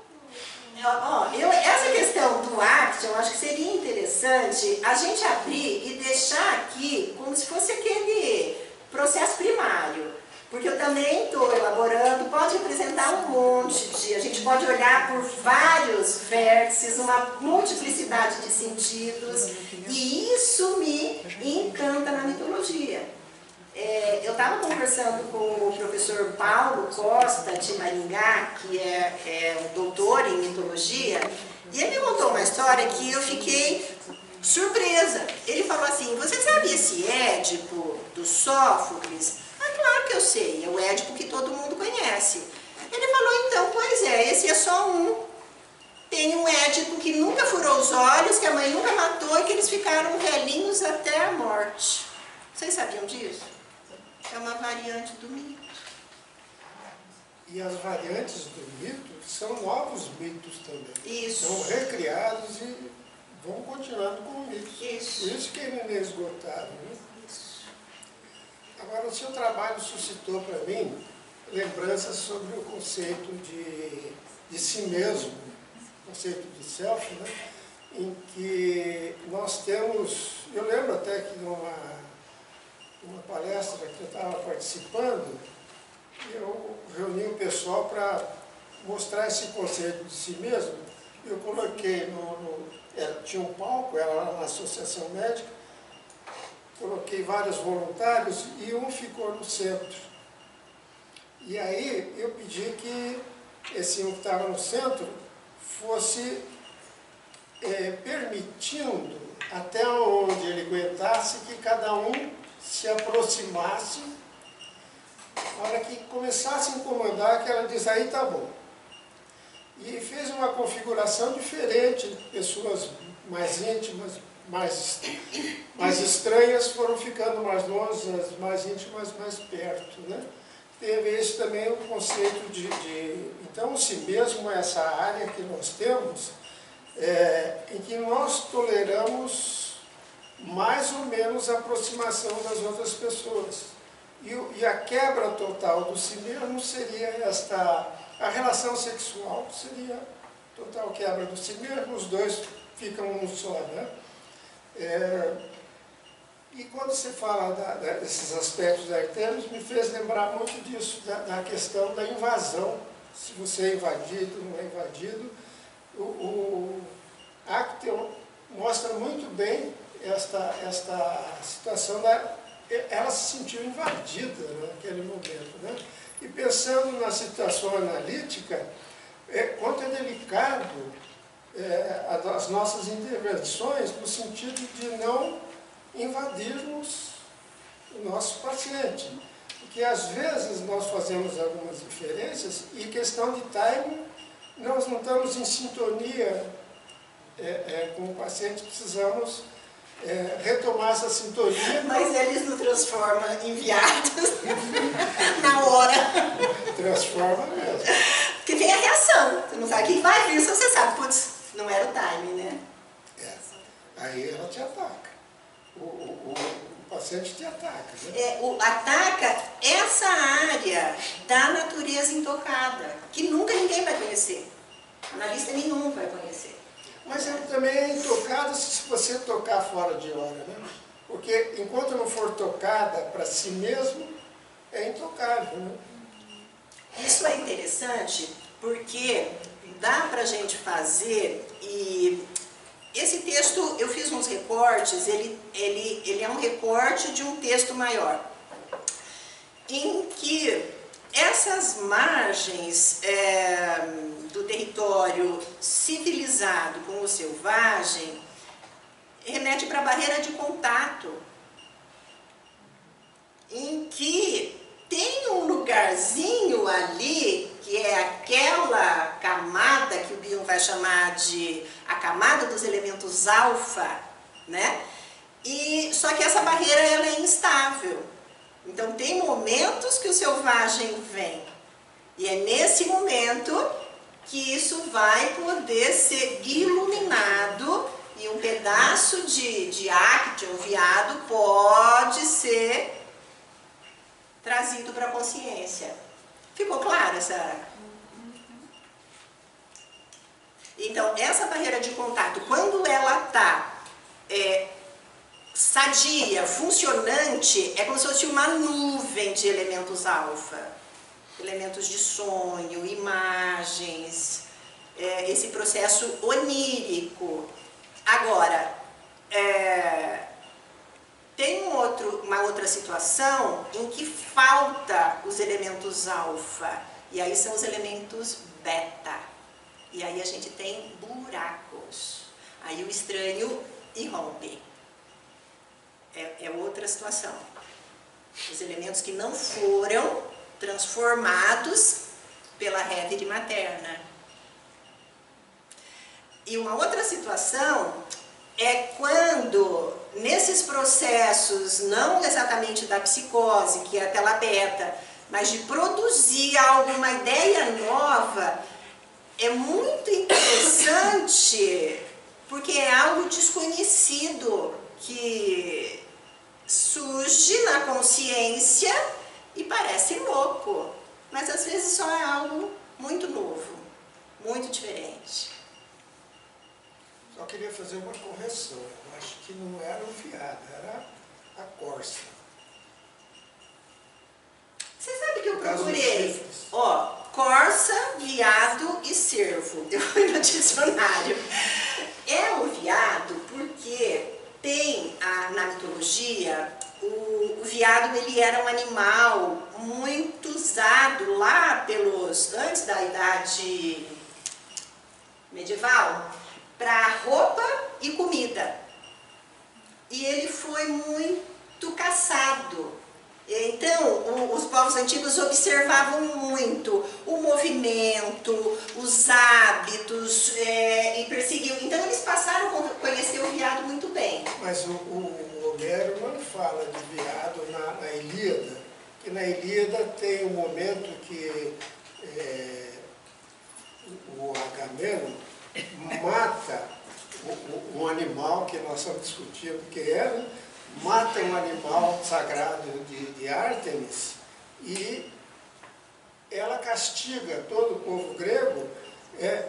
Essa questão do arte, eu acho que seria interessante a gente abrir e deixar aqui como se fosse aquele processo primário. Porque eu também estou elaborando, pode representar um monte de... A gente pode olhar por vários vértices, uma multiplicidade de sentidos, e isso me encanta na mitologia. Eu estava conversando com o professor Paulo Costa de Maringá, que é um doutor em mitologia, e ele me contou uma história que eu fiquei surpresa. Ele falou assim: você sabe esse Édipo do Sófocles? Ah, claro que eu sei, é o Édipo que todo mundo conhece. Ele falou: então, pois é, esse é só um. Tem um Édipo que nunca furou os olhos, que a mãe nunca matou e que eles ficaram velhinhos até a morte. Vocês sabiam disso? É uma variante do mito. E as variantes do mito são novos mitos também. Isso. São recriados e vão continuando como mitos. Isso. Por isso que ele não é esgotado, né? Agora, o seu trabalho suscitou para mim lembranças sobre o conceito de si mesmo, o conceito de self, né? Em que nós temos... Eu lembro até que numa palestra que eu estava participando, eu reuni o pessoal para mostrar esse conceito de si mesmo. Eu coloquei tinha um palco, era lá na Associação Médica, coloquei vários voluntários e um ficou no centro. E aí eu pedi que esse um que estava no centro fosse permitindo, até onde ele aguentasse, que cada um se aproximasse. Na hora que começasse a incomodar, que ela diz: aí tá bom. E fez uma configuração diferente, pessoas mais íntimas, mais estranhas foram ficando mais longe, as mais íntimas mais perto, né? Teve esse também o conceito de... Então, o si mesmo é essa área que nós temos, em que nós toleramos mais ou menos a aproximação das outras pessoas. E a quebra total do si mesmo seria a relação sexual seria total quebra do si mesmo, os dois ficam um só, né? E quando você fala desses aspectos artérios, me fez lembrar muito disso, da questão da invasão se você é invadido, não é invadido. O Acteon mostra muito bem esta situação ela se sentiu invadida naquele momento, né? E pensando na situação analítica, quanto é delicado as nossas intervenções no sentido de não invadirmos o nosso paciente. Porque às vezes nós fazemos algumas diferenças e questão de timing, nós não estamos em sintonia com o paciente, precisamos retomar essa sintonia. Mas eles não transformam em viados na hora. Transforma mesmo. Porque tem a reação. Você não sabe o que vai vir, se você sabe, putz, não era o time, né? Aí ela te ataca. O paciente te ataca. Né? Ataca essa área da natureza intocada, que nunca ninguém vai conhecer. Analista nenhum vai conhecer. Mas ele também é intocado se você tocar fora de hora, né? Porque enquanto não for tocada para si mesmo, é intocável, né? Isso é interessante porque dá para a gente fazer, e esse texto eu fiz uns recortes, ele é um recorte de um texto maior, em que essas margens do território civilizado com o selvagem remete para a barreira de contato, em que tem um lugarzinho ali, que é aquela camada que o Bion vai chamar de a camada dos elementos alfa, né? Só que essa barreira ela é instável. Então tem momentos que o selvagem vem, e é nesse momento que isso vai poder ser iluminado, e um pedaço de Acteon, viado, pode ser trazido para a consciência. Ficou claro essa? Então, essa barreira de contato, quando ela está sadia, funcionante, é como se fosse uma nuvem de elementos alfa. Elementos de sonho, imagens, esse processo onírico. Agora, tem uma outra situação em que falta os elementos alfa, e aí são os elementos beta. E aí a gente tem buracos. Aí o estranho irrompe. É outra situação. Os elementos que não foram transformados pela rede materna. E uma outra situação é quando, nesses processos, não exatamente da psicose, que é a tela beta, mas de produzir alguma ideia nova, é muito interessante, porque é algo desconhecido que surge na consciência e parece louco, mas às vezes só é algo muito novo, muito diferente. Só queria fazer uma correção. Eu acho que não era o viado, era a corça. Você sabe que eu procurei? Ó, corça, viado e cervo. Eu fui no dicionário. É o viado porque tem na mitologia, o veado ele era um animal muito usado lá antes da idade medieval, para roupa e comida. E ele foi muito caçado. Então, os povos antigos observavam muito o movimento, os hábitos e perseguiam. Então, eles passaram a conhecer o veado muito bem. Mas o Homero não fala de veado na Ilíada, que na Ilíada tem um momento que o Agamemnon mata um animal que nós estamos discutindo que era, mata um animal sagrado de Ártemis e ela castiga todo o povo grego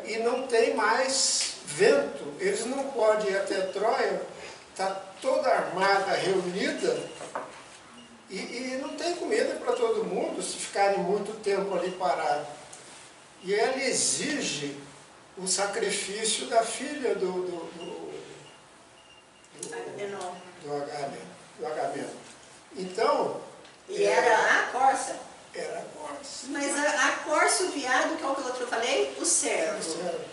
e não tem mais vento. Eles não podem ir até Troia, está toda armada, reunida e não tem comida para todo mundo se ficarem muito tempo ali parados. e ela exige o sacrifício da filha do Agamemnon. Então, E era a corça. era a corça. Mas a corça, o viado, qual que é o outro que eu falei? O cervo.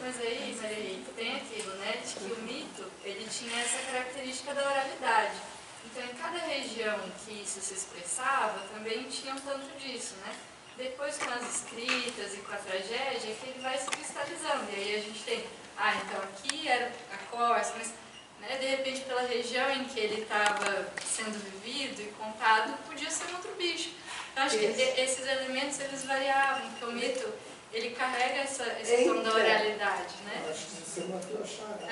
Mas aí, Maria, tem aquilo, né, de que o mito, ele tinha essa característica da oralidade. Então, em cada região que isso se expressava, também tinha um tanto disso, né? Depois, com as escritas e com a tragédia, é que ele vai se cristalizando. E aí a gente tem, então aqui era a corça, mas, né, de repente, pela região em que ele estava sendo vivido e contado, podia ser um outro bicho. Então, acho que esses elementos, eles variavam, porque o mito, ele carrega esse tom da oralidade, né? Acho que você matou a charada.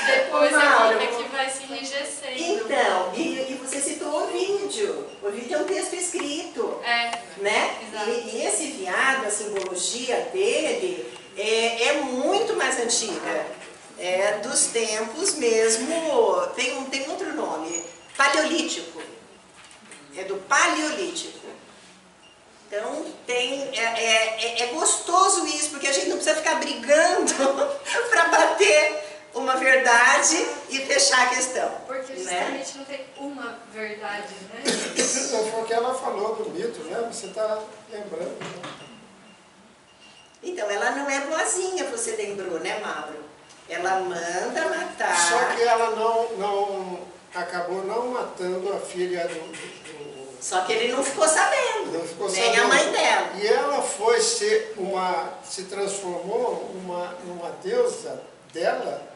Depois é que vai se enrijecendo. Então, e você citou o Ovídio. O Ovídio é um texto escrito. Né? Exato. E esse viado, a simbologia dele, é muito mais antiga. É dos tempos mesmo, tem outro nome, paleolítico. É do paleolítico. Então, é gostoso isso, porque a gente não precisa ficar brigando para bater uma verdade e fechar a questão. Porque justamente não tem uma verdade, né? Foi o que ela falou do mito, né? Você está lembrando. Né? Então, ela não é boazinha, você lembrou, né, Mauro? Ela manda matar. Só que ela acabou não matando a filha do Só que ele não ficou sabendo. Não ficou nem sabendo. a mãe dela. E ela foi se transformou numa deusa dela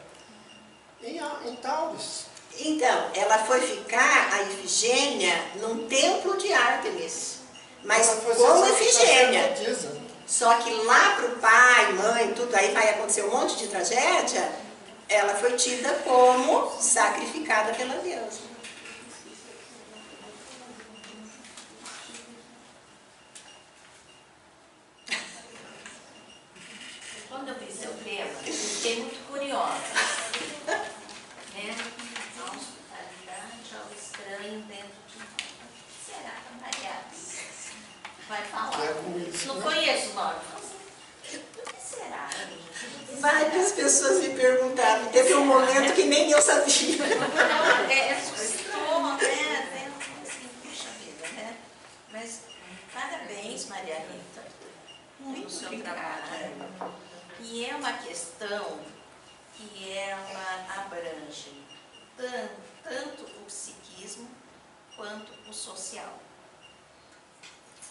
em Tauris. Então, ela foi ficar, a Ifigênia, num templo de Ártemis. Mas como Ifigênia. Só que lá pro pai, mãe, tudo, aí vai acontecer um monte de tragédia, ela foi tida como sacrificada pela deusa. Quando eu vi seu tema, eu fiquei muito curiosa. Né? A hospitalidade ao estranho dentro de nós. O que será que a Maria vai falar? Não conheço, Mauro. O que será? Várias pessoas me perguntaram, teve um momento que nem eu sabia. Assustou, né? Assim, puxa vida, né? Mas parabéns, Maria Rita, pelo seu trabalho. E é uma questão que ela abrange tanto o psiquismo quanto o social.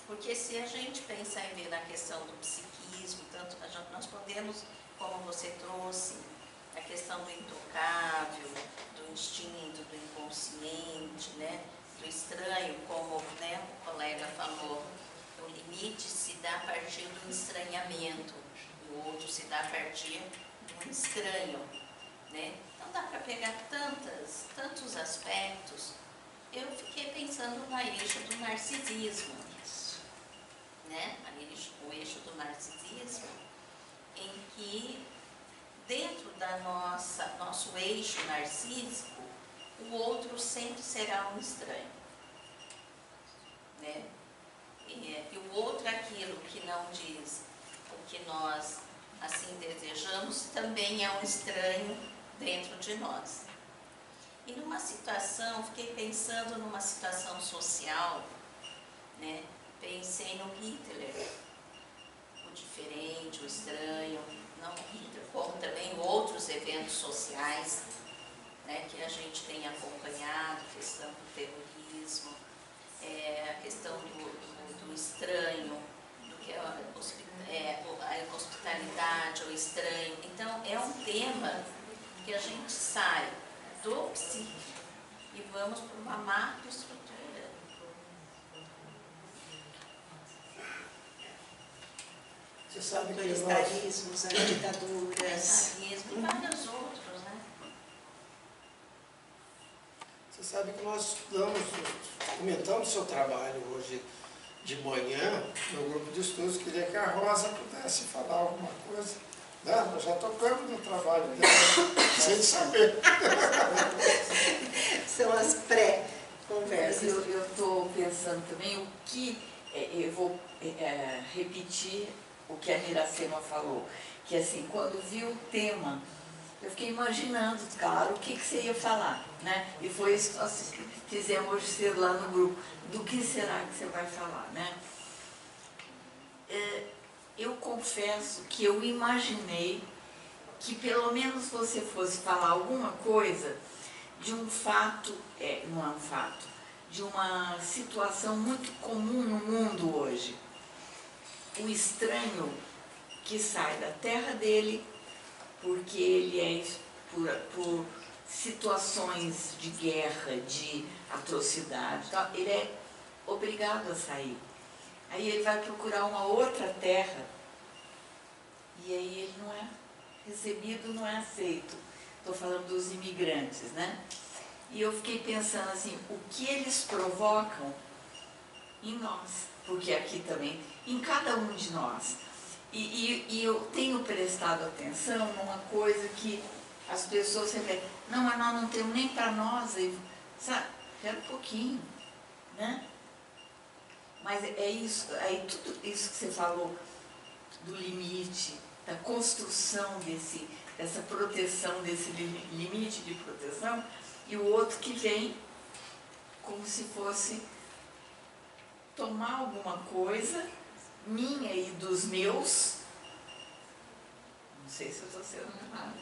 Porque se a gente pensar em ver na questão do psiquismo, tanto nós podemos, como você trouxe, a questão do intocável, do instinto, do inconsciente, né? Do estranho, como, né, o colega falou, o limite se dá a partir do estranhamento, o outro se dá a partir do estranho, né? Então dá para pegar tantos aspectos. Eu fiquei pensando no eixo do narcisismo, né? O eixo do narcisismo, em que dentro da nosso eixo narcísico, o outro sempre será um estranho, né? E o outro, aquilo que não diz o que nós assim desejamos, também é um estranho dentro de nós. E numa situação, fiquei pensando numa situação social, né? Pensei no Hitler, o diferente, o estranho, não o Hitler, como também outros eventos sociais, né, que a gente tem acompanhado, a questão do terrorismo, a questão do estranho, do que a hospitalidade, o estranho. Então, é um tema que a gente sai do psíquico e vamos para uma macroestrutura. Você sabe que Autoritarismos, ditaduras. E vários outros, né? Você sabe que nós comentamos o seu trabalho hoje de manhã no grupo de estudos. Queria que a Rosa pudesse falar alguma coisa. Né? Nós já tocamos no trabalho dela, sem saber. São as pré-conversas. Eu estou pensando também o que eu vou repetir o que a Iracema falou, que assim, quando vi o tema, eu fiquei imaginando, claro, o que você ia falar, né? E foi isso que nós fizemos hoje cedo lá no grupo. Do que será que você vai falar, né? Eu confesso que eu imaginei que pelo menos você fosse falar alguma coisa de um fato, não é um fato, de uma situação muito comum no mundo hoje. O estranho que sai da terra dele, porque ele é por situações de guerra, de atrocidade, ele é obrigado a sair. Aí ele vai procurar uma outra terra e aí ele não é recebido, não é aceito. Estou falando dos imigrantes, né? E eu fiquei pensando assim, o que eles provocam em nós, porque aqui também, em cada um de nós. E eu tenho prestado atenção numa coisa que as pessoas sempre não, mas nós não temos nem para nós, sabe? Espera um pouquinho, né? Mas é isso, aí tudo isso que você falou do limite, da construção dessa proteção, desse limite de proteção, e o outro que vem como se fosse tomar alguma coisa minha e dos meus. Não sei se eu estou sendo clara.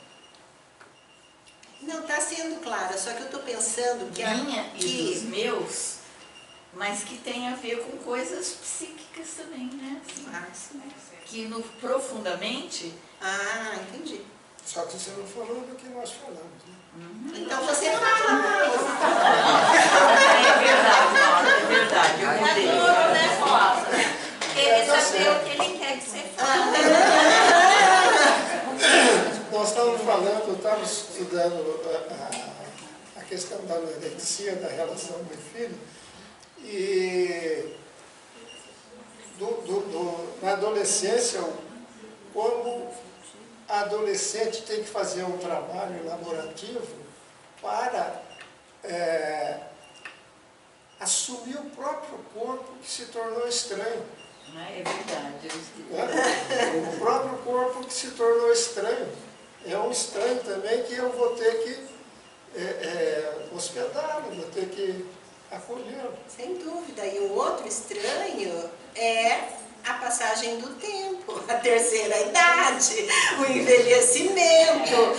Não, está sendo clara, só que eu estou pensando que minha e dos meus, mas que tem a ver com coisas psíquicas também, né? Assim, que profundamente... Ah, entendi. Só que você não falou do que nós falamos, né? Então você fala mais. É verdade, eu mudei. Adoro, né, Rosa? Ele saber o que ele quer que você fale. Nós estávamos estudando a questão da anorexia, da relação do filho, e na adolescência, como a adolescente tem que fazer um trabalho elaborativo para assumir o próprio corpo que se tornou estranho. É verdade. O próprio corpo que se tornou estranho. É um estranho também que eu vou ter que hospedá-lo, vou ter que acolhê-lo. Sem dúvida. E o outro estranho é a passagem do tempo, a terceira idade, o envelhecimento.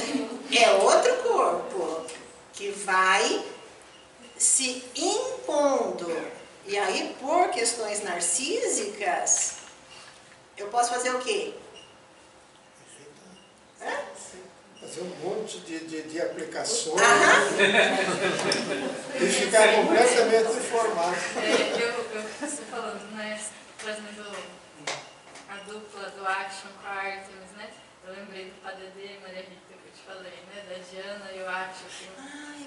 É outro corpo que vai se impondo. E aí, por questões narcísicas, eu posso fazer o quê? Fazer um monte de aplicações e ficar completamente informado. Eu estou falando, né, trazendo a dupla do Action com a Artemis, né? Eu lembrei do PDD, Maria Rita, que eu te falei, né? Da Diana e o Action,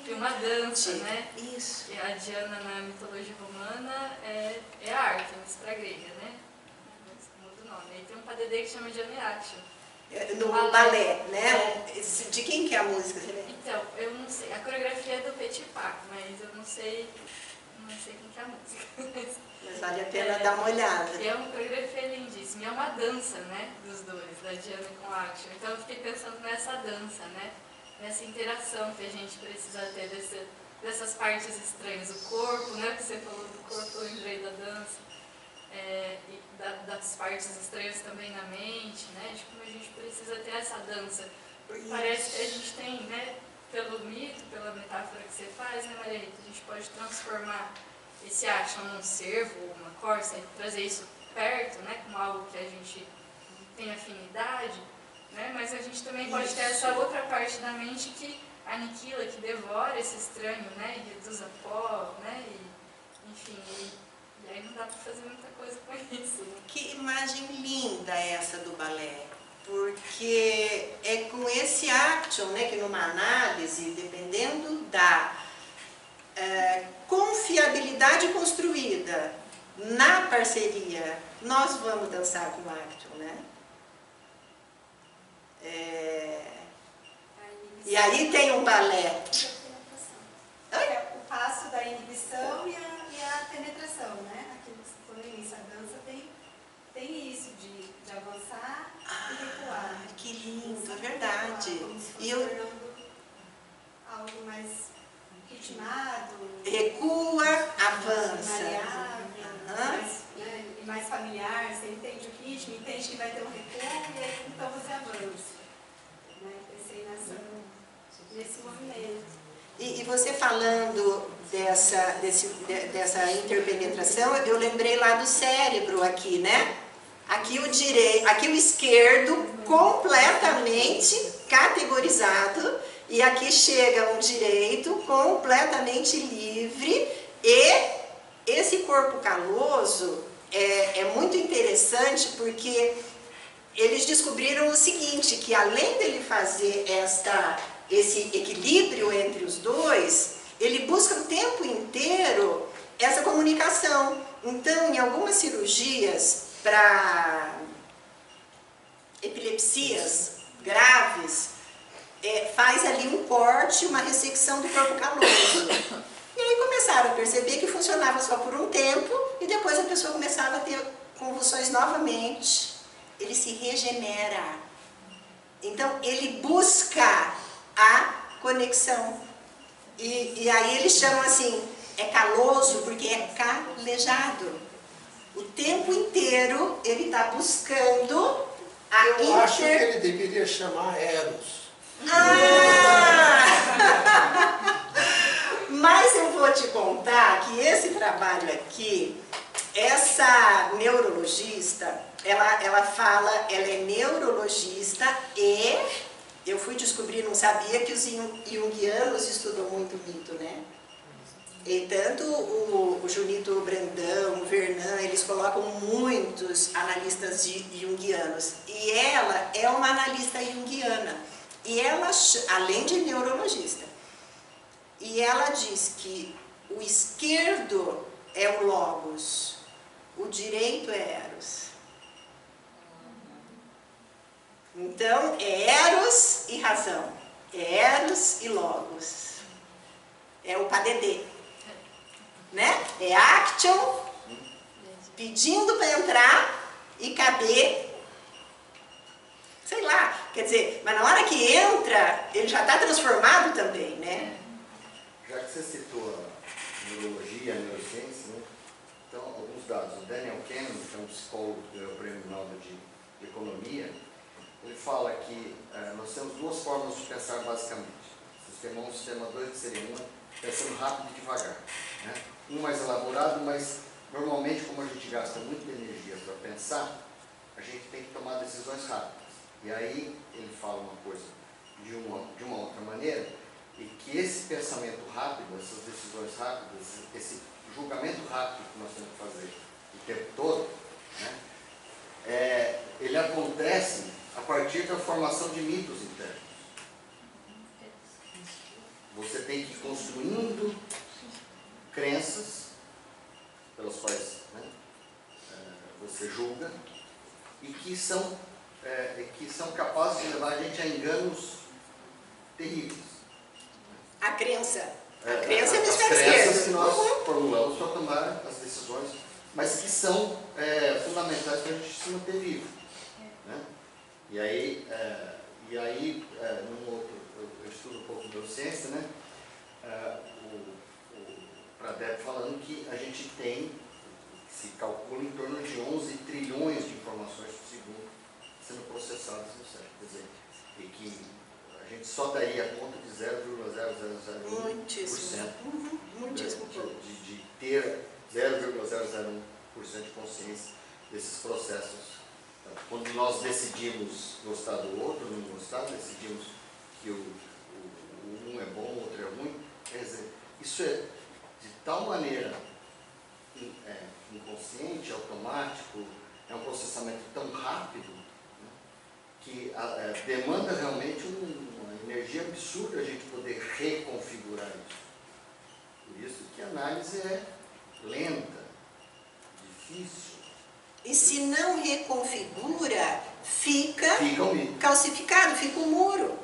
que uma dança, né? Isso. E a Diana na mitologia romana é a Artemis para a grega, né? Muda o nome. E tem um PDD que chama Diana e Action. No balé, né? De quem que é a música? Então, eu não sei. A coreografia é do Petit Pas, mas eu não sei quem que é a música. Mas vale a pena dar uma olhada. E é uma coreografia lindíssima. E é uma dança, né? Dos dois, da Diana com a Action. Então eu fiquei pensando nessa dança, né? Nessa interação que a gente precisa ter dessas partes estranhas. O corpo, né? Que você falou do corpo, eu lembrei da dança. E das partes estranhas também na mente, né? De como a gente precisa ter essa dança. Porque parece que a gente tem, né? Pelo mito, pela metáfora que você faz, né, Maria Rita? A gente pode transformar esse action num cervo, uma corça, e trazer isso perto, né? Como algo que a gente tem afinidade, né? Mas a gente também pode ter essa outra parte da mente que aniquila, que devora esse estranho, né? E reduz a pó, né? E, enfim, e aí não dá para fazer muita coisa com isso. Né? Que imagem linda essa do balé, porque é com esse action, né, que numa análise, dependendo da confiabilidade construída na parceria, nós vamos dançar com o action, né? E aí tem um balé. É o passo da inibição e a penetração, né? Aquilo que você falou no início, a dança de avançar e recuar. Que lindo, é verdade. Como se fosse E eu tornando algo mais ritmado, recua, avança. maleável, Aham. mais, né, e mais familiar. Você entende o ritmo, entende que vai ter um recuo e aí então você avança. Né? Pensei nesse movimento. E você falando dessa interpenetração, eu lembrei lá do cérebro aqui, né? Aqui o esquerdo completamente categorizado e aqui chega um direito completamente livre e esse corpo caloso é muito interessante porque eles descobriram o seguinte, que além dele fazer esse equilíbrio entre os dois, ele busca o tempo inteiro essa comunicação. Então, em algumas cirurgias para epilepsias graves, faz ali um corte, uma ressecção do corpo caloso. E aí começaram a perceber que funcionava só por um tempo e depois a pessoa começava a ter convulsões novamente. Ele se regenera. Então, ele busca a conexão. E aí eles chamam assim, é caloso porque é calejado. O tempo inteiro ele está buscando a Eu acho que ele deveria chamar Eros. Mas eu vou te contar que esse trabalho aqui, essa neurologista, ela é neurologista e eu fui descobrir, não sabia que os junguianos estudam muito mito, né? E tanto o Junito Brandão, o Vernon, eles colocam muitos analistas junguianos. E ela é uma analista junguiana. E ela, além de neurologista, e ela diz que o esquerdo é o logos, o direito é eros. Então, é eros e razão, é eros e logos. É o padedê, né? É action pedindo para entrar e caber, sei lá, quer dizer, mas na hora que entra, ele já está transformado também, né? Já que você citou a neurologia, a neurociência, né? Então, alguns dados. O Daniel Kahneman, que é um psicólogo que ganhou o Prêmio Nobel de Economia, ele fala que nós temos duas formas de pensar basicamente. Sistema 1 e sistema 2, que seria uma pensando rápido e devagar. Né? Um mais elaborado, mas normalmente como a gente gasta muita energia para pensar, a gente tem que tomar decisões rápidas. E aí ele fala uma coisa de uma outra maneira, e que esse pensamento rápido, essas decisões rápidas, esse julgamento rápido que nós temos que fazer o tempo todo, né, ele acontece a partir da formação de mitos internos. Você tem que ir construindo crenças pelas quais, né, você julga e que são capazes de levar a gente a enganos terríveis. A crença é no As hemisfério crenças esquerdo. que nós formulamos para tomar as decisões, mas que são fundamentais para a gente se manter vivo. Né? E aí, num outro, eu estudo um pouco de neurociência, né? O Pradep falando que a gente tem, se calcula em torno de 11 trilhões de informações por segundo sendo processadas no cérebro. Quer dizer, e que a gente só daria conta de 0,0001% Muitíssimo pouco. de ter 0,001% de consciência desses processos. Quando nós decidimos gostar do outro, não gostar, decidimos que um é bom, o outro é ruim, quer dizer, isso é de tal maneira inconsciente, automático, é um processamento tão rápido, né, que demanda realmente uma energia absurda a gente poder reconfigurar isso. Por isso que a análise é lenta, difícil. E se não reconfigura, fica um mito. calcificado, fica um muro.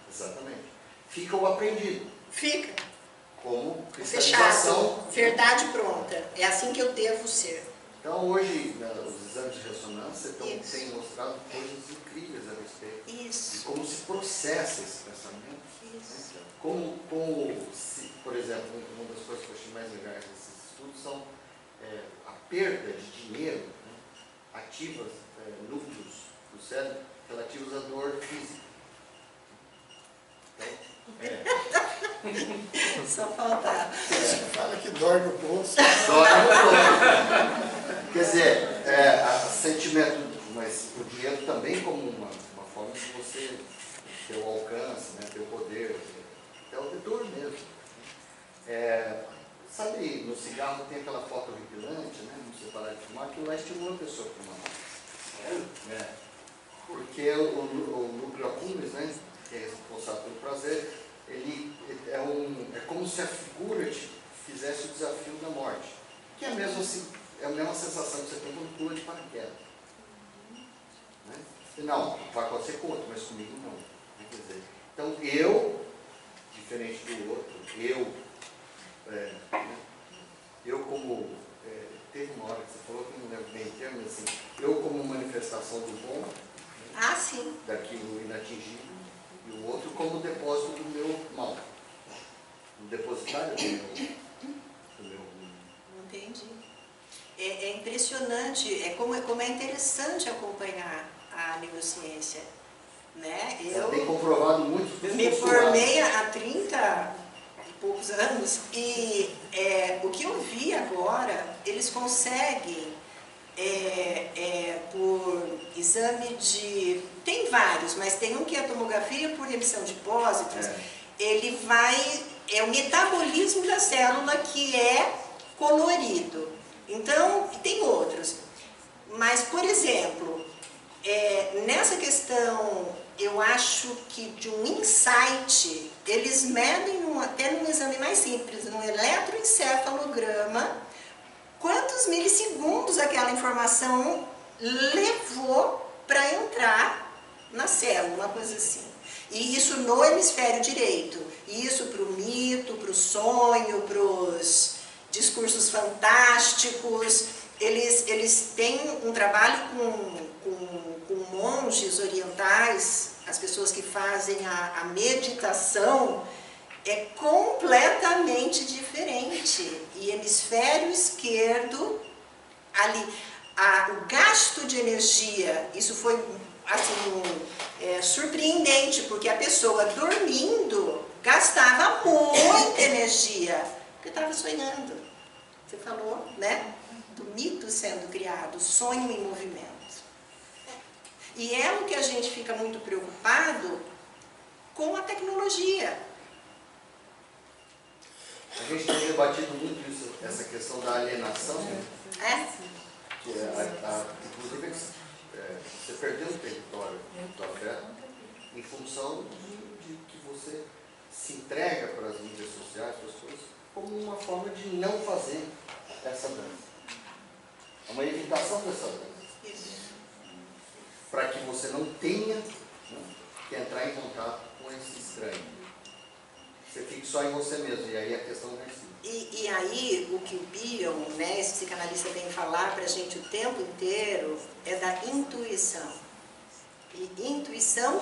Exatamente. Fica o aprendido. Fica Como fechado, cristalização. verdade pronta. É assim que eu devo ser. Então, hoje, os exames de ressonância Isso. têm mostrado coisas incríveis a respeito de Isso. como se processa esse pensamento. Isso. Né? Por exemplo, uma das coisas que eu achei mais legais desses estudos são a perda de dinheiro, né? Ativa núcleos do cérebro relativos à dor física. Então, Só faltava. Fala que dói no bolso. dói no bolso. Quer dizer, sentimento, mas o dinheiro também como uma forma de você ter o alcance, né, ter o poder, até o dor mesmo. Sabe, no cigarro tem aquela foto horripilante, né, não se parar de fumar, aquilo lá estimula a pessoa a fumar. Porque o núcleo accumbens, né, que é responsável pelo prazer, ele é como se a figura fizesse o desafio da morte, que é a mesma sensação que você tem quando pula de paraquedas. Né? Não, vai acontecer com outro, mas comigo não. Quer dizer, então diferente do outro, eu como, teve uma hora que você falou que eu não lembro bem o termo, mas assim, eu como manifestação do bom, Ah, sim. daquilo inatingível, e o outro como depósito do meu mal, o depositário do meu. Entendi. É impressionante, como é interessante acompanhar a neurociência, né? Ela tem comprovado muito. Eu me formei há 30 e poucos anos e o que eu vi agora, eles conseguem, por exame de... Tem vários, mas tem um que é a tomografia por emissão de pósitrons. Ele vai... É o metabolismo da célula que é colorido. Então, tem outros. Mas, por exemplo, nessa questão, eu acho que de um insight, eles medem até num exame mais simples, num eletroencefalograma, quantos milissegundos aquela informação levou para entrar na célula, uma coisa assim. E isso no hemisfério direito. Isso para o mito, para o sonho, para os discursos fantásticos. Eles têm um trabalho com monges orientais, as pessoas que fazem a meditação, é completamente diferente. E hemisfério esquerdo, ali, o gasto de energia, isso foi assim, surpreendente, porque a pessoa dormindo gastava muita energia, porque estava sonhando. Você falou, né? Do mito sendo criado, sonho em movimento. E é o que a gente fica muito preocupado com a tecnologia. A gente tem debatido muito isso, essa questão da alienação, que inclusive você perdeu o território do afeto em função de que você se entrega para as mídias sociais, para as coisas, como uma forma de não fazer essa dança. É uma evitação dessa dança. Para que você não tenha que entrar em contato com esse estranho. Você fica só em você mesmo, e aí a questão não é assim. E aí, o que o Bion, né, esse psicanalista vem falar para a gente o tempo inteiro, é da intuição. E intuição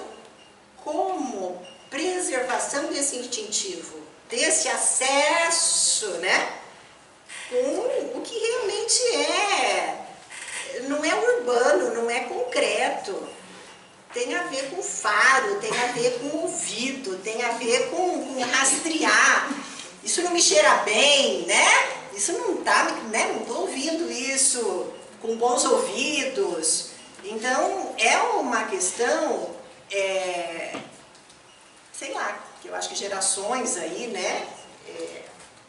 como preservação desse instintivo, desse acesso, né, com o que realmente não é urbano, não é concreto. Tem a ver com faro, tem a ver com ouvido, tem a ver com rastrear. Isso não me cheira bem, né? Isso não tá, né? Não estou ouvindo isso com bons ouvidos. Então, é uma questão, sei lá, que eu acho que gerações aí, né?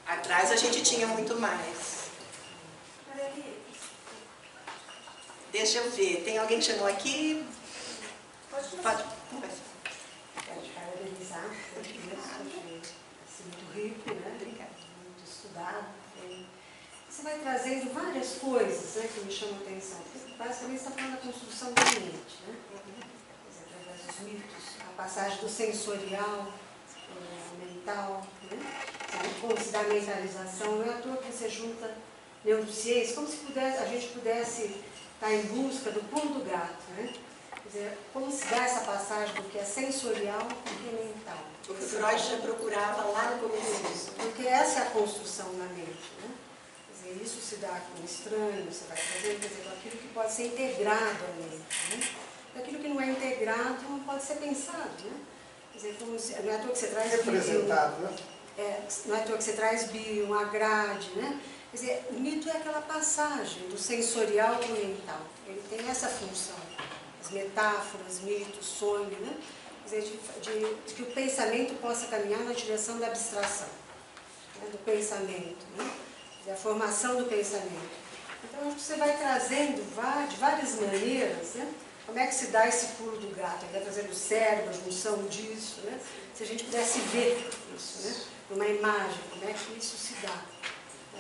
Atrás a gente tinha muito mais. Deixa eu ver, tem alguém que chamou aqui? Pode conversar. Quero te parabenizar por isso, muito rico, né? Obrigada. Muito estudado. Você vai trazendo várias coisas, né, que me chamam a atenção. Basicamente você está falando da construção da mente, né? Através dos mitos, a passagem do sensorial, mental, né? Da mentalização. Não é à toa que você junta neurociência, como se a gente pudesse estar em busca do pulo do gato, né? Quer dizer, como se dá essa passagem do que é sensorial para o que é mental. O que Freud já procurava lá no começo. Porque essa é a construção na mente, né? Quer dizer, isso se dá com o estranho, você vai fazendo, quer dizer, com aquilo que pode ser integrado à mente, né? Aquilo que não é integrado não pode ser pensado, né? Quer dizer, como se, não é à toa que você traz Representado, né? não é à toa que você traz bio, a grade, né? Quer dizer, o mito é aquela passagem do sensorial para o mental. Ele tem essa função. As metáforas, mitos, sonho, né? Quer dizer, de que o pensamento possa caminhar na direção da abstração, né? Do pensamento, né? Quer dizer, a formação do pensamento. Então, acho que você vai trazendo de várias maneiras, né? Como é que se dá esse pulo do gato? Ele vai trazer do cérebro, a junção disso, né? Se a gente pudesse ver isso, né? Numa imagem, como é que isso se dá?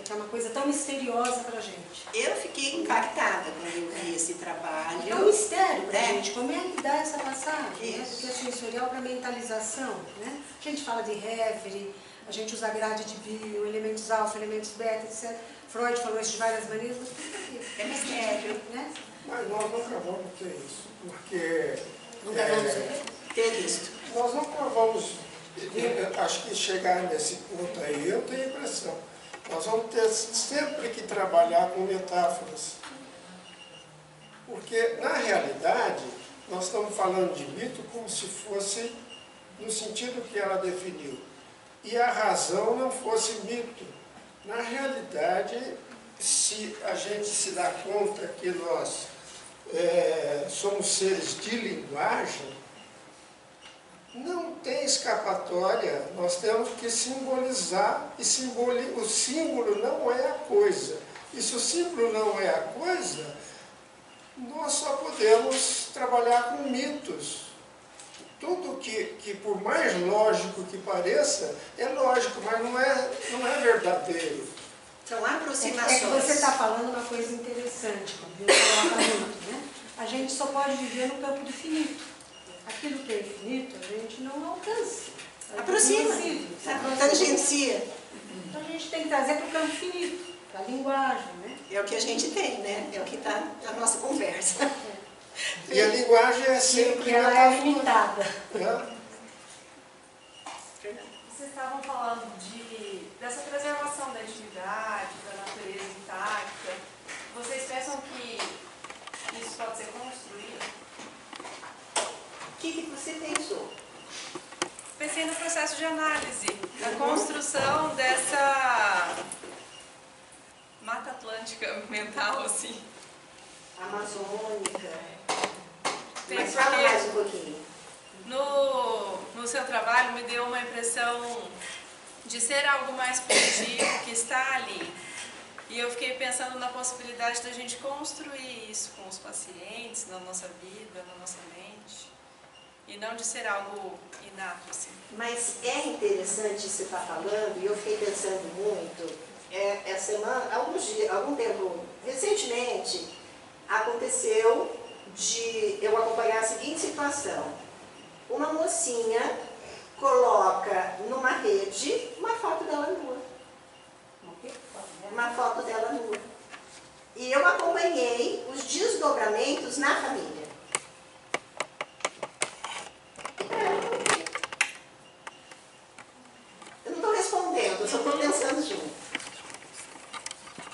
Que é uma coisa tão misteriosa para a gente. Eu fiquei impactada quando eu vi esse trabalho. É um mistério para a né? gente. Como é que dá essa passagem? Né? Isso. Porque é sensorial para mentalização. Né? A gente fala de Reverie, a gente usa grade de bio, elementos alfa, elementos beta, etc. Freud falou isso de várias maneiras, mas por quê? É mistério. Né? Mas nós nunca vamos ter isso, porque Nunca vamos ver. Ter visto. nós nunca vamos, acho que chegar nesse ponto aí, eu tenho a impressão. Nós vamos ter sempre que trabalhar com metáforas. Porque, na realidade, nós estamos falando de mito como se fosse no sentido que ela definiu. E a razão não fosse mito. Na realidade, se a gente se dá conta que nós somos seres de linguagem, não tem escapatória, nós temos que simbolizar, e o símbolo não é a coisa. E se o símbolo não é a coisa, nós só podemos trabalhar com mitos. Tudo que por mais lógico que pareça, é lógico, mas não é verdadeiro. São É aproximações. que você está falando uma coisa interessante, quando eu coloco muito, né? A gente só pode viver no campo do finito. Aquilo que é infinito, a gente não alcança. Aproxima, tangencia. Então a gente tem que trazer para o campo finito, para a linguagem, né? É o que a gente tem, né? É o que está na nossa conversa. E a linguagem é sempre Porque ela é limitada. Vocês estavam falando dessa preservação da intimidade, da natureza intacta. Vocês pensam que isso pode ser construído? O que você pensou? Pensei no processo de análise, na construção dessa mata atlântica mental, assim. Amazônica. Tem Mas fala porque- mais um pouquinho. No seu trabalho me deu uma impressão de ser algo mais positivo, que está ali. E eu fiquei pensando na possibilidade da gente construir isso com os pacientes, na nossa vida, na nossa mente. E não de ser algo inato, assim. Mas é interessante você estar falando, e eu fiquei pensando muito, algum tempo, recentemente, aconteceu de eu acompanhar a seguinte situação. Uma mocinha coloca numa rede uma foto dela nua. Uma foto dela nua. E eu acompanhei os desdobramentos na família. Eu não estou respondendo, eu só estou pensando junto.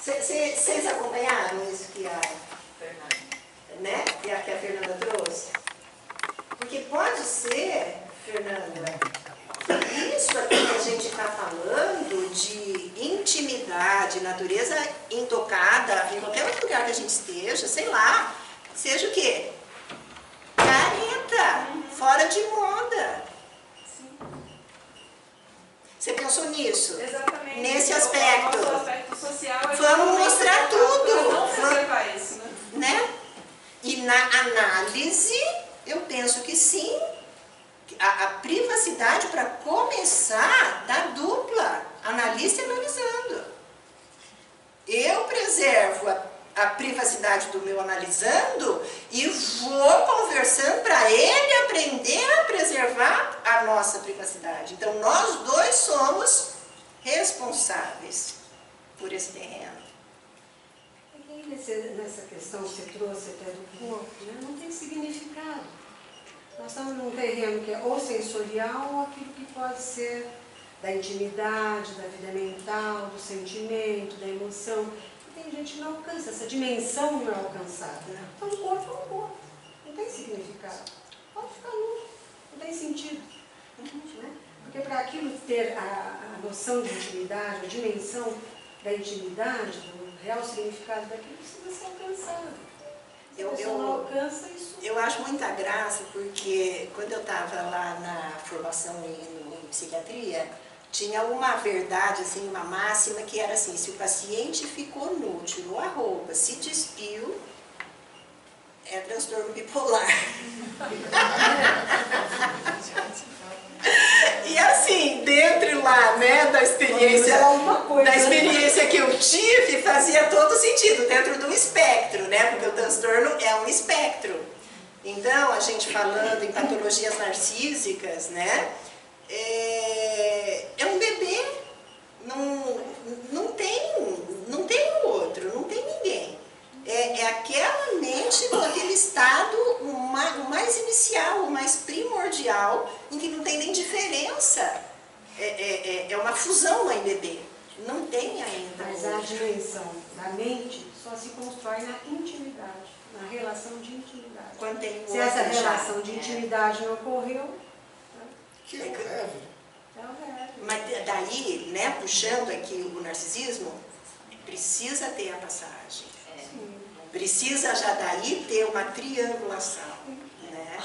Vocês acompanharam isso que a Fernanda trouxe? Porque pode ser, Fernanda, isso aqui que a gente está falando de intimidade, natureza intocada, em qualquer outro lugar que a gente esteja, sei lá, seja o quê? Careta, fora de moda. Você pensou nisso? Exatamente. Nesse aspecto. O nosso aspecto social é Vamos mostrar tudo. Não preservar isso, né? Né? E na análise, eu penso que sim, a privacidade para começar da dupla, analista e analisando. Eu preservo a privacidade do meu analisando e vou conversando para ele aprender a preservar a nossa privacidade. Então, nós dois somos responsáveis por esse terreno. nessa questão que você trouxe até do corpo, né, não tem significado. Nós estamos num terreno que é ou sensorial ou aquilo que pode ser da intimidade, da vida mental, do sentimento, da emoção. E tem gente que não alcança, essa dimensão não é alcançada. Então o corpo é um corpo, não tem significado. Pode ficar nu, não tem sentido. Né? Porque para aquilo ter a noção de intimidade, a dimensão da intimidade, do real significado daquilo, precisa ser alcançado. Se a pessoa não alcança isso. Eu acho muita graça, porque quando eu estava lá na formação em psiquiatria, tinha uma verdade, assim, uma máxima que era assim: se o paciente ficou nu, tirou a roupa, se despiu, é transtorno bipolar. E assim, dentro lá, né, da experiência que eu tive, fazia todo sentido, dentro do espectro, né, porque o transtorno é um espectro. Então, a gente falando em patologias narcísicas, né, é um bebê, não tem outro, não tem ninguém. É aquela mente com aquele estado o mais inicial, o mais primordial, em que não tem nem diferença. É uma fusão mãe e bebê. Não tem ainda. Mas a dimensão da mente só se constrói na intimidade, na relação de intimidade. Quando tem se essa relação de intimidade não ocorreu, Que é leve. Mas daí, né, puxando aqui o narcisismo, precisa ter a passagem. Precisa já daí ter uma triangulação, né?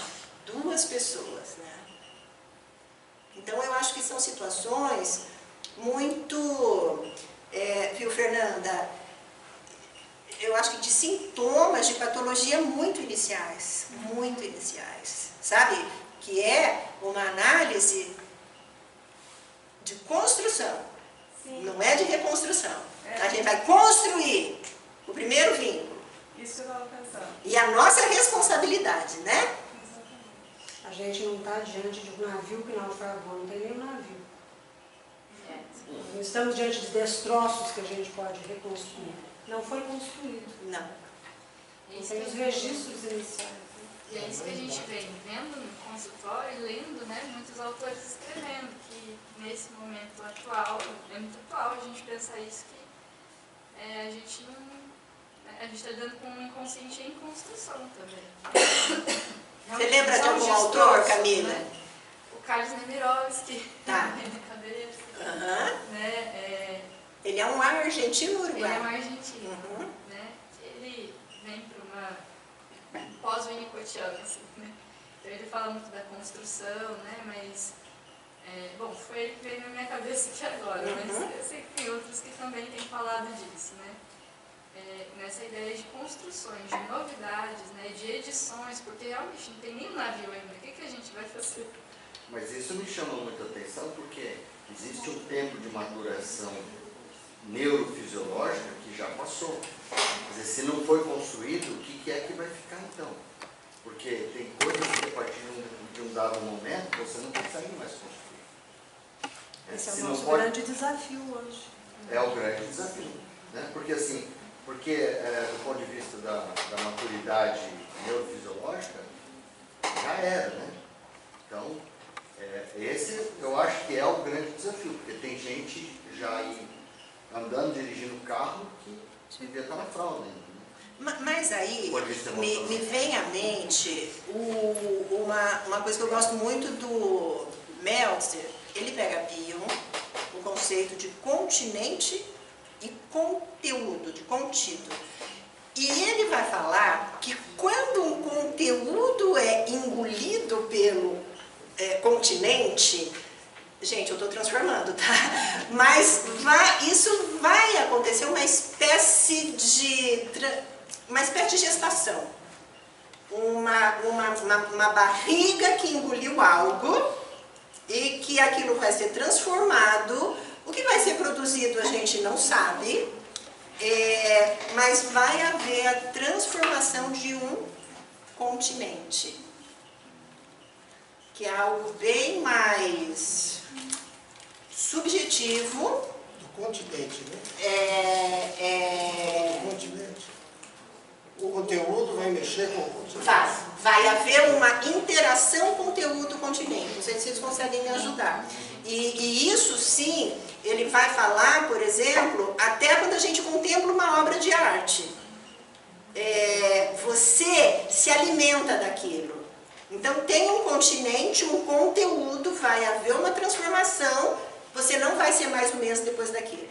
Duas pessoas, né? Então eu acho que são situações muito, viu, Fernanda? Eu acho que de sintomas de patologia muito iniciais, sabe? Que é uma análise de construção, não é de reconstrução. A gente vai construir o primeiro vínculo. Isso que eu estava pensando. E a nossa responsabilidade, né? a gente não está diante de um navio que naufragou, não tem nenhum navio. Não estamos diante de destroços que a gente pode reconstruir. Não foi construído. Não. Tem os registros iniciais. E é isso que a gente vem vendo no consultório e lendo, né, muitos autores escrevendo, que nesse momento atual, é muito atual a gente pensar isso, que a gente não... A gente está lidando com um inconsciente em construção também. Você lembra de algum autor, Camila? Né? O Carlos Nemirovsky, tá. na minha cabeça. Né? Ele é um argentino uruguaio. Ele é um argentino. Né? Ele vem para uma pós-winnicottiana, assim, né? Então ele fala muito da construção, né? Mas, bom, foi ele que veio na minha cabeça aqui agora, mas eu sei que tem outros que também têm falado disso, né? Nessa ideia de construções, de novidades, né, de edições, porque realmente não tem nem navio ainda, o que a gente vai fazer? Mas isso me chama muita atenção porque existe um tempo de maturação neurofisiológica que já passou. Quer dizer, se não foi construído, o que é que vai ficar então? Porque tem coisas que a partir de um dado momento você não consegue mais construir. Esse é o nosso grande desafio hoje. É o grande desafio. Né? Porque assim, do ponto de vista da maturidade neurofisiológica, já era, né? Então, esse eu acho que é o grande desafio, porque tem gente já aí andando, dirigindo o carro que devia estar na fralda ainda. Né? Mas aí me vem à mente uma coisa que eu gosto muito do Meltzer. Ele pega Bion, o conceito de continente e conteúdo, de contido. E ele vai falar que quando um conteúdo é engolido pelo continente, gente, eu estou transformando, tá? Mas isso vai acontecer uma espécie de gestação. Uma barriga que engoliu algo e que aquilo vai ser transformado. O que vai ser produzido a gente não sabe, mas vai haver a transformação de um continente, que é algo bem mais subjetivo. Do continente, né? Do continente. vai haver uma interação conteúdo-continente. Não sei se vocês conseguem me ajudar. E isso sim, ele vai falar, por exemplo, até quando a gente contempla uma obra de arte. Você se alimenta daquilo. Então tem um continente, um conteúdo, vai haver uma transformação, você não vai ser mais o mesmo depois daquilo.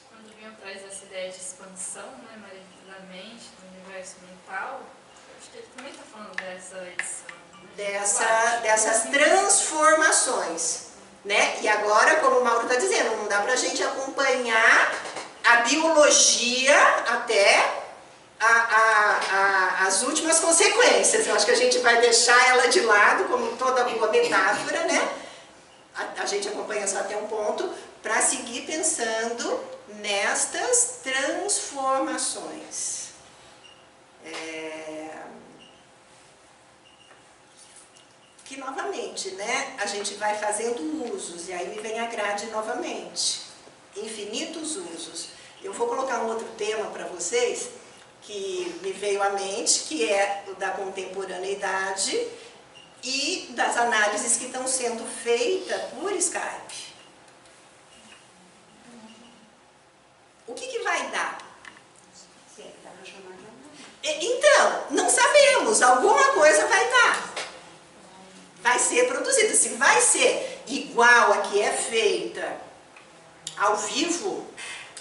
Quando vinham traz essa ideia de expansão, né, Maria, da mente, do universo mental, acho que ele também está falando dessa edição. Dessas transformações, né? E agora, como o Mauro está dizendo, não dá para a gente acompanhar a biologia até as últimas consequências. Eu acho que a gente vai deixar ela de lado, como toda boa metáfora, né? A gente acompanha só até um ponto, para seguir pensando nestas transformações. Que novamente, né, a gente vai fazendo usos, e aí me vem a grade novamente. Infinitos usos. Eu vou colocar um outro tema para vocês, que me veio à mente, que é o da contemporaneidade e das análises que estão sendo feitas por Skype. O que vai dar? Então, não sabemos, alguma coisa vai dar. Vai ser produzida. Se vai ser igual a que é feita ao vivo,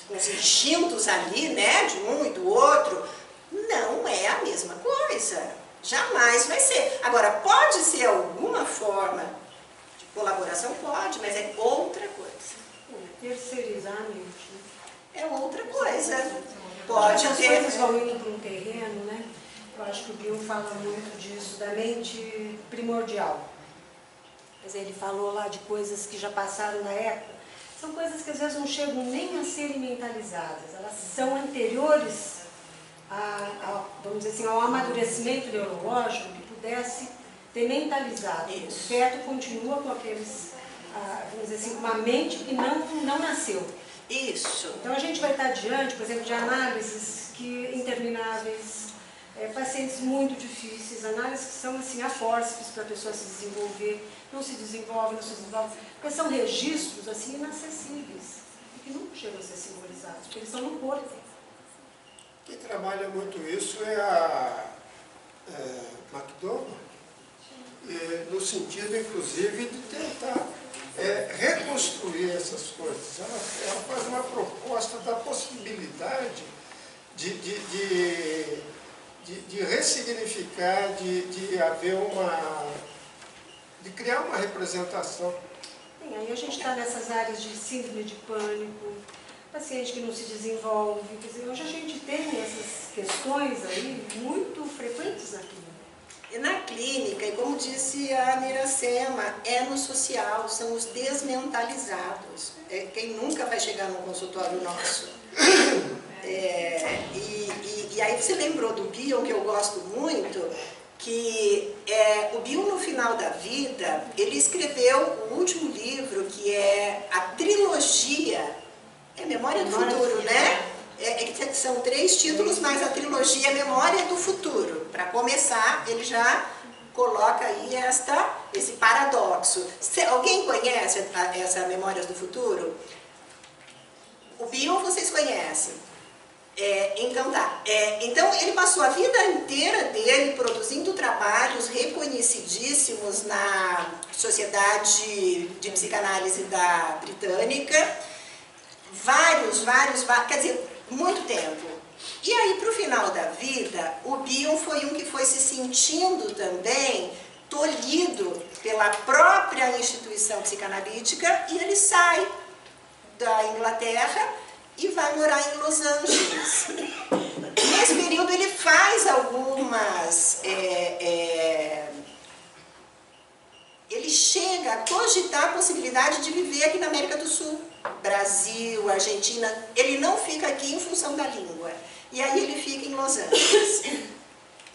com os instintos ali, né, de um e do outro, não é a mesma coisa. Jamais vai ser. Agora, pode ser alguma forma de colaboração? Pode, mas é outra coisa. Terceirizar a mente. É outra coisa. Pode As ter... coisas vão indo para um terreno, né? Eu acho que o Bill fala muito disso, da mente primordial. Quer dizer, ele falou lá de coisas que já passaram na época. São coisas que às vezes não chegam nem a serem mentalizadas. Elas são anteriores vamos dizer assim, ao amadurecimento neurológico que pudesse ter mentalizado. Isso. O feto continua com aqueles, vamos dizer assim, uma mente que não nasceu. Isso. Então a gente vai estar diante, por exemplo, de análises intermináveis, pacientes muito difíceis, análises que são assim, a fórceps para a pessoa se desenvolver, não se desenvolve, porque são registros assim inacessíveis e que não chegam a ser simbolizados, porque eles estão no corpo. Quem trabalha muito isso é a McDonald, no sentido, inclusive, de tentar reconstruir essas coisas. Ela faz uma proposta da possibilidade de ressignificar, de haver de criar uma representação. Sim, aí a gente está nessas áreas de síndrome de pânico, paciente que não se desenvolve. Quer dizer, hoje a gente tem essas questões aí muito frequentes na clínica. E na clínica, e como disse a Niracema, é no social, são os desmentalizados. Quem nunca vai chegar num consultório nosso. E aí você lembrou do Bion, que eu gosto muito, que o Bion, no final da vida, ele escreveu o último livro, que é a trilogia, Memória do Futuro, né? São 3 títulos, mas a trilogia Memória do Futuro. Para começar, ele já coloca aí esse paradoxo. Alguém conhece essa Memórias do Futuro? O Bion vocês conhecem. Então tá. Então ele passou a vida inteira dele produzindo trabalhos reconhecidíssimos na Sociedade de Psicanálise Britânica. Vários, quer dizer, muito tempo. E aí, para o final da vida, o Bion foi um que foi se sentindo também tolhido pela própria instituição psicanalítica e ele sai da Inglaterra e vai morar em Los Angeles. Nesse período ele faz algumas... ele chega a cogitar a possibilidade de viver aqui na América do Sul. Brasil, Argentina, ele não fica aqui em função da língua. E aí ele fica em Los Angeles.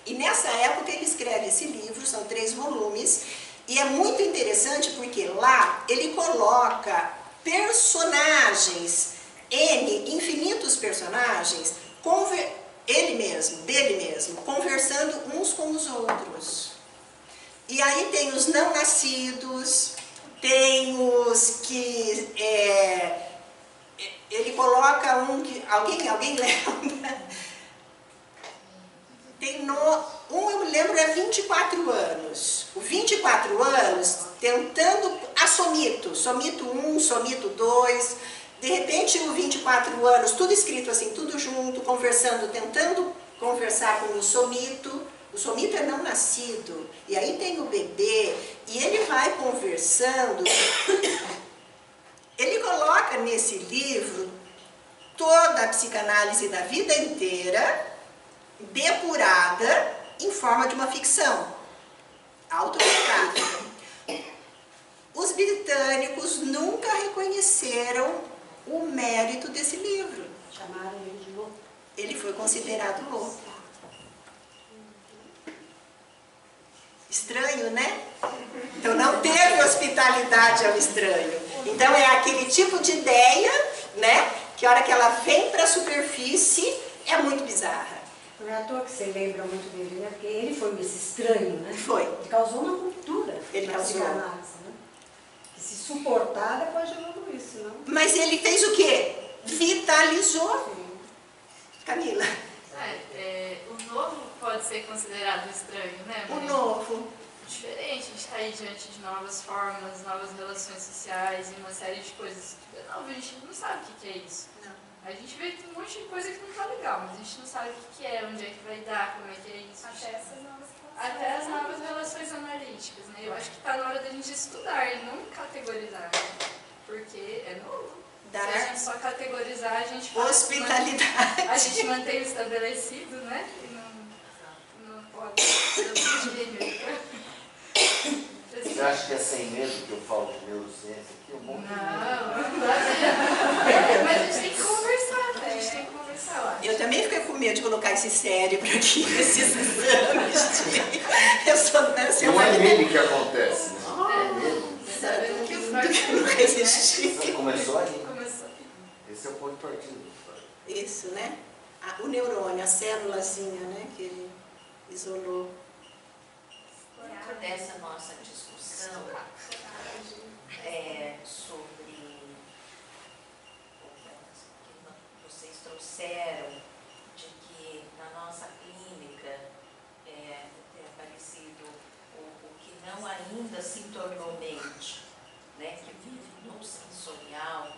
E nessa época ele escreve esse livro, são 3 volumes, e é muito interessante porque lá ele coloca personagens, infinitos personagens, ele mesmo, dele mesmo, conversando uns com os outros. E aí tem os não nascidos, tem os que ele coloca um que alguém lembra? Tem eu me lembro, é 24 anos. O 24 anos tentando somito 1, somito 2, de repente o 24 anos, tudo escrito assim, tudo junto, conversando, tentando conversar com o somito é não nascido, e aí tem o bebê, e ele vai conversando, ele coloca nesse livro toda a psicanálise da vida inteira, depurada em forma de uma ficção autobiográfica. Os britânicos nunca reconheceram o mérito desse livro. Chamaram ele de louco. Ele foi considerado louco. Estranho, né? Então não teve hospitalidade ao estranho. Então é aquele tipo de ideia, né? Que a hora que ela vem para a superfície é muito bizarra. Não é à toa que você lembra muito dele, né? Porque ele foi esse estranho, né? Foi. Ele causou uma ruptura na causou. psicanálise, né? Que se suportar depois de tudo isso, não? Mas ele fez o quê? Vitalizou. Camila. O novo pode ser considerado estranho, né? O novo. Diferente, a gente está aí diante de novas formas, novas relações sociais e uma série de coisas que é novo, a gente não sabe o que é isso. Não. A gente vê que tem um monte de coisa que não tá legal, mas a gente não sabe o que é, onde é que vai dar, como é que é isso. Até as novas relações analíticas, né? Eu acho que está na hora da gente estudar e não categorizar, né? Porque é novo. Se a gente só categorizar, a gente faz hospitalidade. A gente mantém o estabelecido, né? E não pode Você acha que é sem medo que eu falo de neurociência aqui? Não. Mas a gente tem que conversar, né? A gente tem que conversar lá. Eu também fiquei com medo de colocar esse cérebro aqui, esses exames de ressonância. Não é nele que acontece, né? É nele. Sabendo que o Freud não resistiu. Começou aí. Começou. Esse é o ponto de partida. Isso, né? O neurônio, a célulazinha, né? Que ele isolou. Dentro dessa nossa discussão sobre o que vocês trouxeram de que na nossa clínica tem aparecido o que não ainda se tornou mente, né, que vive no sensorial,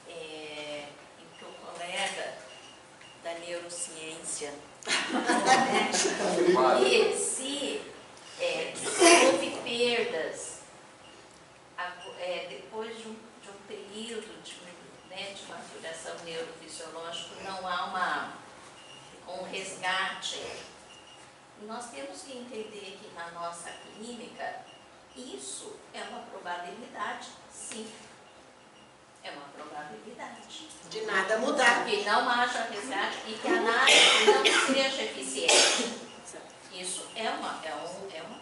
e que o colega da neurociência e se houve perdas depois de um período de maturação neurofisiológica, não há um resgate. Nós temos que entender que na nossa clínica isso é uma probabilidade, sim. É uma probabilidade. De nada mudar. Que não haja resgate e que a análise não seja eficiente. Isso é uma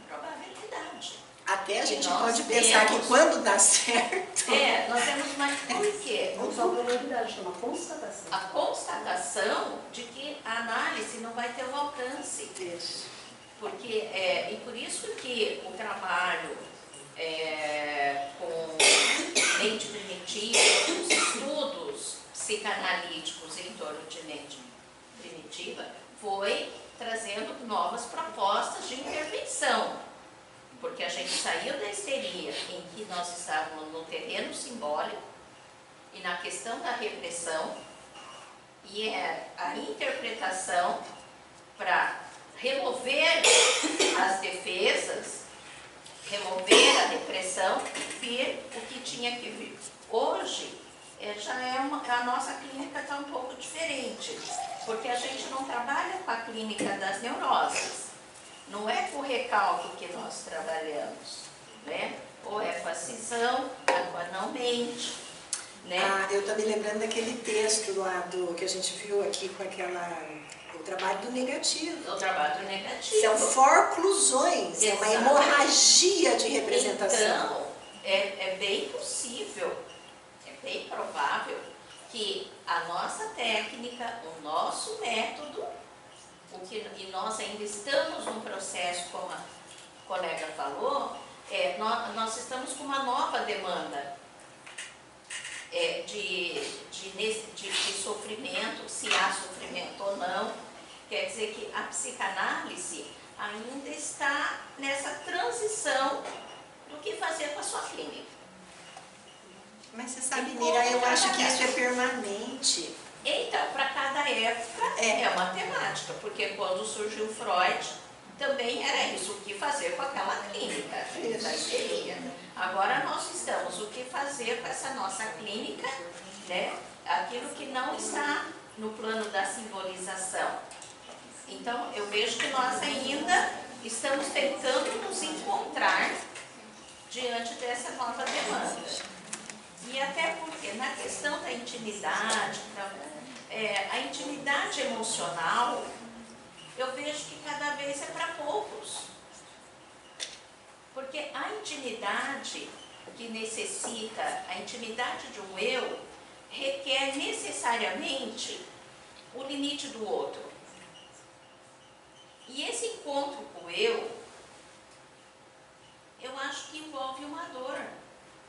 probabilidade. Até a gente pode pensar que quando dá certo... nós temos mais por quê? Não só probabilidade, é uma constatação. A constatação de que a análise não vai ter o alcance. Porque, e por isso que o trabalho com mente primitiva, os estudos psicanalíticos em torno de mente primitiva, foi trazendo novas propostas de intervenção. Porque a gente saiu da histeria em que nós estávamos no terreno simbólico e na questão da repressão, e a interpretação para remover as defesas, remover a depressão, vir o que tinha que vir. Hoje, a nossa clínica está um pouco diferente, porque a gente não trabalha com a clínica das neuroses. Não é com o recalque que nós trabalhamos, né? Ou é com a cisão, ou com a não mente, né? Eu estou me lembrando daquele texto lá que a gente viu aqui com o trabalho do negativo. O trabalho do negativo. São forclusões, é uma hemorragia de representação. Então, é bem possível, é bem provável que a a nossa técnica, o nosso método, e nós ainda estamos num processo, como a colega falou, nós estamos com uma nova demanda de sofrimento, se há sofrimento ou não. Quer dizer que a psicanálise ainda está nessa transição do que fazer com a sua clínica. Mas você sabe, Nira, eu acho que isso é permanente. Então, para cada época é uma temática, porque quando surgiu Freud, também era isso, o que fazer com aquela clínica da histeria. Agora nós estamos, o que fazer com essa nossa clínica, né? Aquilo que não está no plano da simbolização. Então, eu vejo que nós ainda estamos tentando nos encontrar diante dessa nova demanda. E até porque na questão da intimidade, a intimidade emocional, eu vejo que cada vez é para poucos. Porque a intimidade que necessita, a intimidade de um eu, requer necessariamente o limite do outro. E esse encontro com o eu acho que envolve uma dor,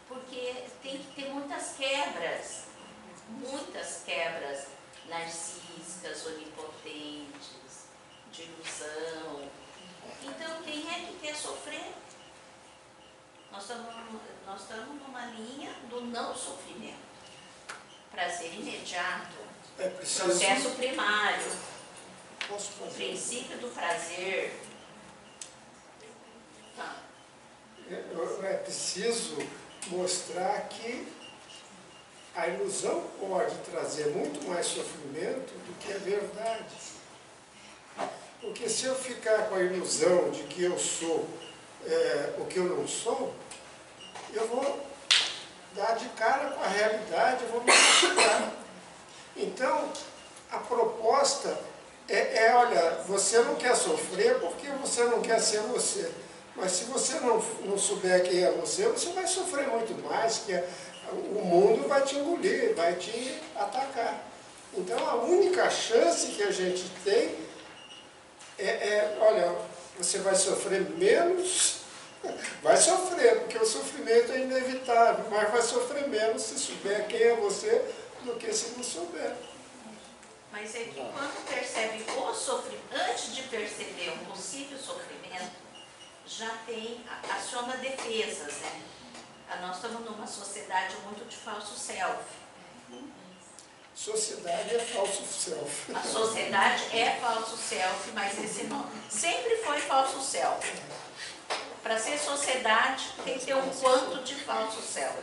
porque tem que ter muitas quebras narcísicas, onipotentes, de ilusão. Então, quem é que quer sofrer? Nós estamos numa linha do não sofrimento. Prazer imediato, processo primário, o princípio do prazer. Tá. É preciso mostrar que a ilusão pode trazer muito mais sofrimento do que a verdade. Porque se eu ficar com a ilusão de que eu sou o que eu não sou, eu vou dar de cara com a realidade, eu vou me machucar. Então, a proposta olha, você não quer sofrer porque você não quer ser você. Mas se você não souber quem é você vai sofrer muito mais, que o mundo vai te engolir, vai te atacar. Então, a única chance que a gente tem olha, você vai sofrer menos, vai sofrer, porque o sofrimento é inevitável, mas vai sofrer menos se souber quem é você do que se não souber. Mas é que quando percebe o sofrimento, antes de perceber um possível sofrimento, já aciona defesas, né? Nós estamos numa sociedade muito de falso self. Sociedade é falso self. A sociedade é falso self, mas esse nome sempre foi falso self. Para ser sociedade, tem que ter um quanto de falso self.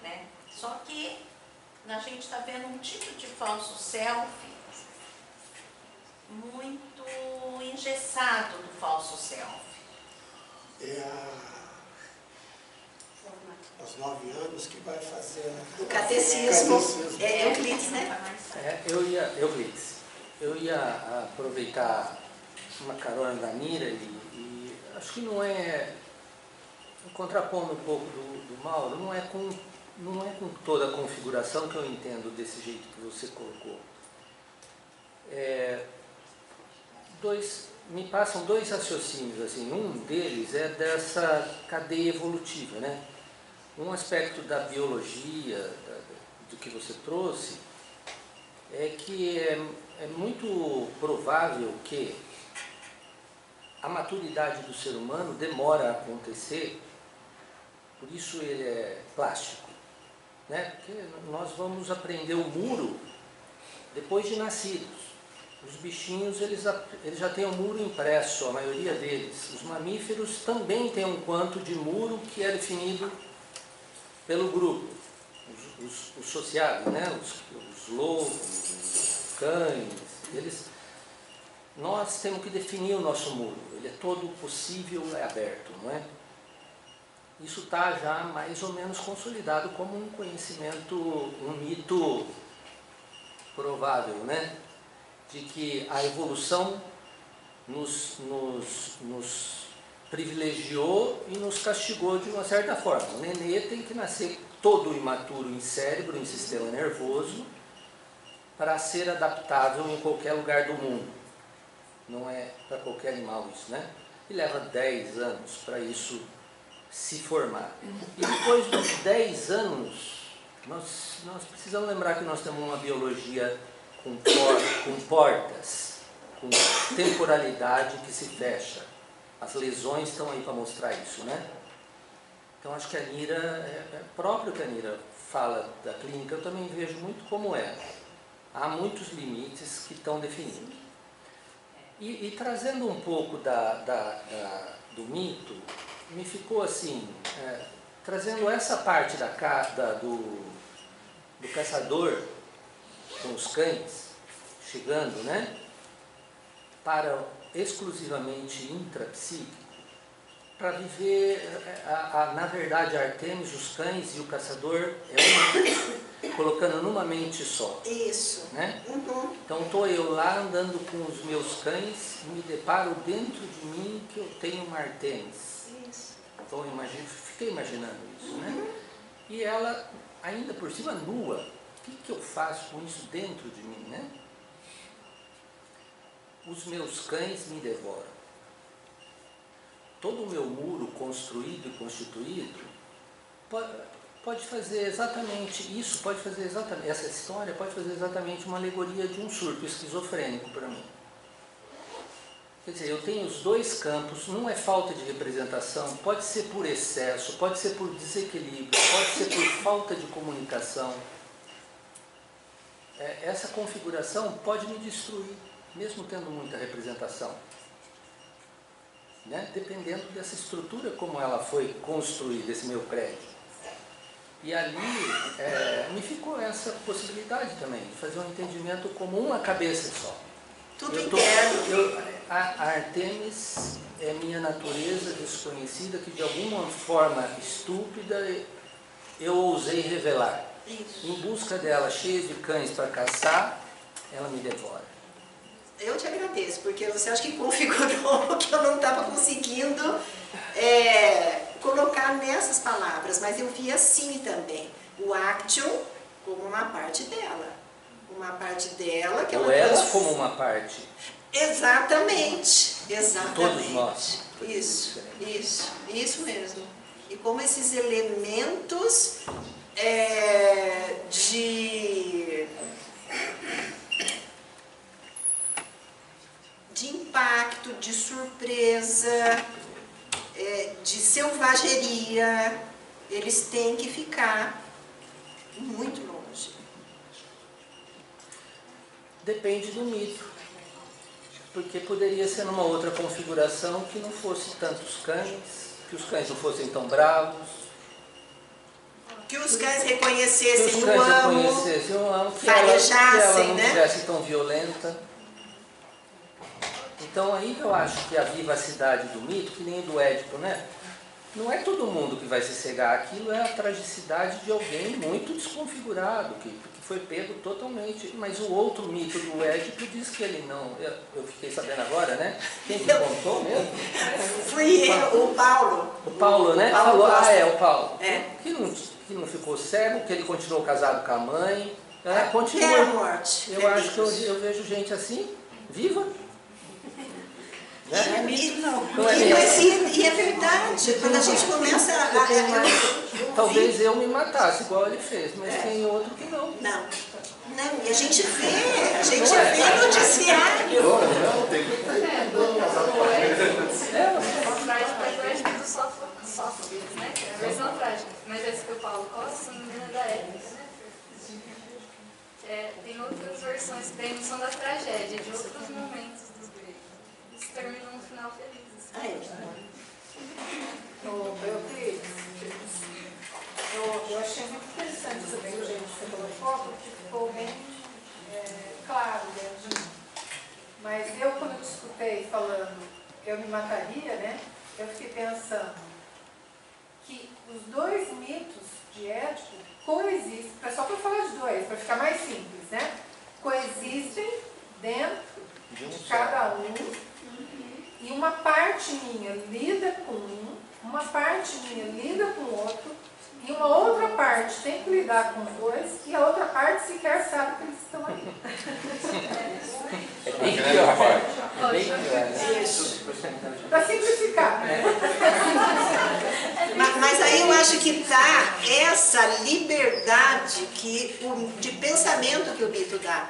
Né? Só que a gente está vendo um tipo de falso self muito engessado do falso self. Aos 9 anos que vai fazer o catecismo. Euclides, né? Euclides. Eu ia aproveitar uma carona da Nira e acho que não é, contrapondo um pouco do Mauro, não é com toda a configuração que eu entendo desse jeito que você colocou. Me passam dois raciocínios, assim. Um deles é dessa cadeia evolutiva, né? Um aspecto da biologia, do que você trouxe, é que é muito provável que a maturidade do ser humano demora a acontecer, por isso ele é plástico, né? Porque nós vamos aprender o muro depois de nascidos. Os bichinhos, eles já têm o muro impresso, a maioria deles. Os mamíferos também têm um quanto de muro que é definido pelo grupo, os sociados, né? Os lobos, os cães, nós temos que definir o nosso muro. Ele é todo possível, é aberto, não é? Isso está já mais ou menos consolidado como um conhecimento, um mito provável, né? De que a evolução nos privilegiou e nos castigou de uma certa forma. O nenê tem que nascer todo imaturo em cérebro, em sistema nervoso, para ser adaptável em qualquer lugar do mundo. Não é para qualquer animal isso, né? E leva 10 anos para isso se formar. E depois dos 10 anos, nós precisamos lembrar que nós temos uma biologia com portas, com temporalidade que se fecha. As lesões estão aí para mostrar isso, né? Então acho que a Nira, é próprio que a Nira fala da clínica, eu também vejo muito como é. Há muitos limites que estão definidos. E trazendo um pouco do mito, me ficou assim, trazendo essa parte do caçador com os cães, chegando, né, para exclusivamente intrapsíquico, para viver, na verdade, a Artemis, os cães e o caçador, colocando numa mente só. Isso. Né? Então estou eu lá andando com os meus cães e me deparo dentro de mim que eu tenho uma Artemis. Isso. Então fiquei imaginando isso, né? E ela, ainda por cima, nua. O que eu faço com isso dentro de mim, né? Os meus cães me devoram. Todo o meu muro construído e constituído pode fazer exatamente isso, essa história pode fazer exatamente uma alegoria de um surto esquizofrênico para mim. Quer dizer, eu tenho os dois campos, não é falta de representação, pode ser por excesso, pode ser por desequilíbrio, pode ser por falta de comunicação. Essa configuração pode me destruir, mesmo tendo muita representação. Né? Dependendo dessa estrutura como ela foi construída, esse meu prédio. E ali me ficou essa possibilidade também, de fazer um entendimento como uma cabeça só. Tudo interno. A Artemis é minha natureza desconhecida que de alguma forma estúpida eu ousei revelar. Isso. Em busca dela, cheia de cães para caçar, ela me devora. Eu te agradeço, porque você acha que configurou que eu não estava conseguindo colocar nessas palavras, mas eu vi assim também, o Action como uma parte dela. Uma parte dela que ou ela como uma parte. Exatamente. Todos nós. Isso mesmo. E como esses elementos de impacto, de surpresa, de selvageria, eles têm que ficar muito longe. Depende do mito, porque poderia ser numa outra configuração que não fosse tantos cães, que os cães não fossem tão bravos, que os cães reconhecessem o amo, que ela não tivesse tão violenta. Então aí eu acho que a vivacidade do mito, que nem do Édipo, né? Não é todo mundo que vai se cegar, aquilo é a tragicidade de alguém muito desconfigurado, que foi pego totalmente. Mas o outro mito do Édipo diz que ele não... Eu fiquei sabendo agora, né? Quem que contou mesmo? Fui eu, o Paulo. O Paulo, né? Paulo falou, o Paulo. Que não ficou cego, que ele continuou casado com a mãe. Continua. Até a morte. Eu acho que eu vejo gente assim, viva. Não é mito, não. E é verdade, quando a gente começa a... Talvez eu me matasse, igual ele fez, mas tem outro que não. Não, e a gente vê no noticiário. do Sófocles, né? Que é a versão trágica. Mas essa que o Paulo Costa, não é da época, né? Tem outras versões que tem noção da tragédia, de outros momentos dos gregos. Isso termina num final feliz. Eu achei muito interessante também o jeito que você colocou, porque ficou bem claro dentro de mim. Mas eu, quando eu te escutei falando eu me mataria, né? Eu fiquei pensando que os dois mitos de Édipo coexistem, só para falar de dois, para ficar mais simples, né? Coexistem dentro de cada um, e uma parte minha lida com um, uma parte minha lida com o outro, E uma outra parte tem que lidar com os dois, e a outra parte sequer sabe que eles estão ali. É bem pior. É bem pior. Para simplificar. Mas aí eu acho que está essa liberdade de pensamento que o mito dá,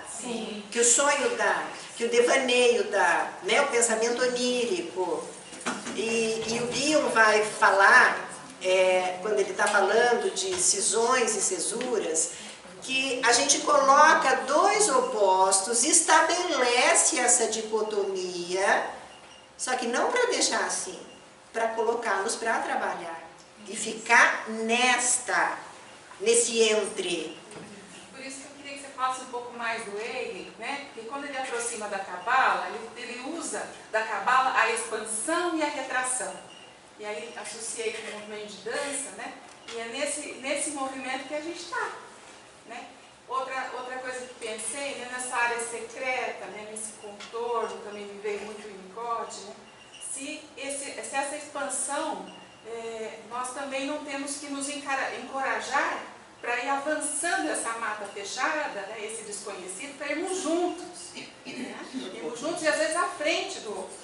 que o sonho dá, que o devaneio dá, né? O pensamento onírico. E o Bion vai falar, quando ele está falando de cisões e cesuras, que a gente coloca dois opostos, estabelece essa dicotomia, só que não para deixar assim, para colocá-los para trabalhar e ficar nesse entre. Por isso que eu queria que você falasse um pouco mais do Hegel, né? Porque quando ele aproxima da Cabala, ele usa da Cabala a expansão e a retração. E aí associei com o movimento de dança, né? E é nesse movimento que a gente está, né? Outra coisa que pensei, né, nessa área secreta, né, nesse contorno, também me veio muito o Winnicott, né? Se essa expansão, nós também não temos que nos encorajar para ir avançando essa mata fechada, né, esse desconhecido, para irmos juntos. Né? Irmos juntos e às vezes à frente do outro.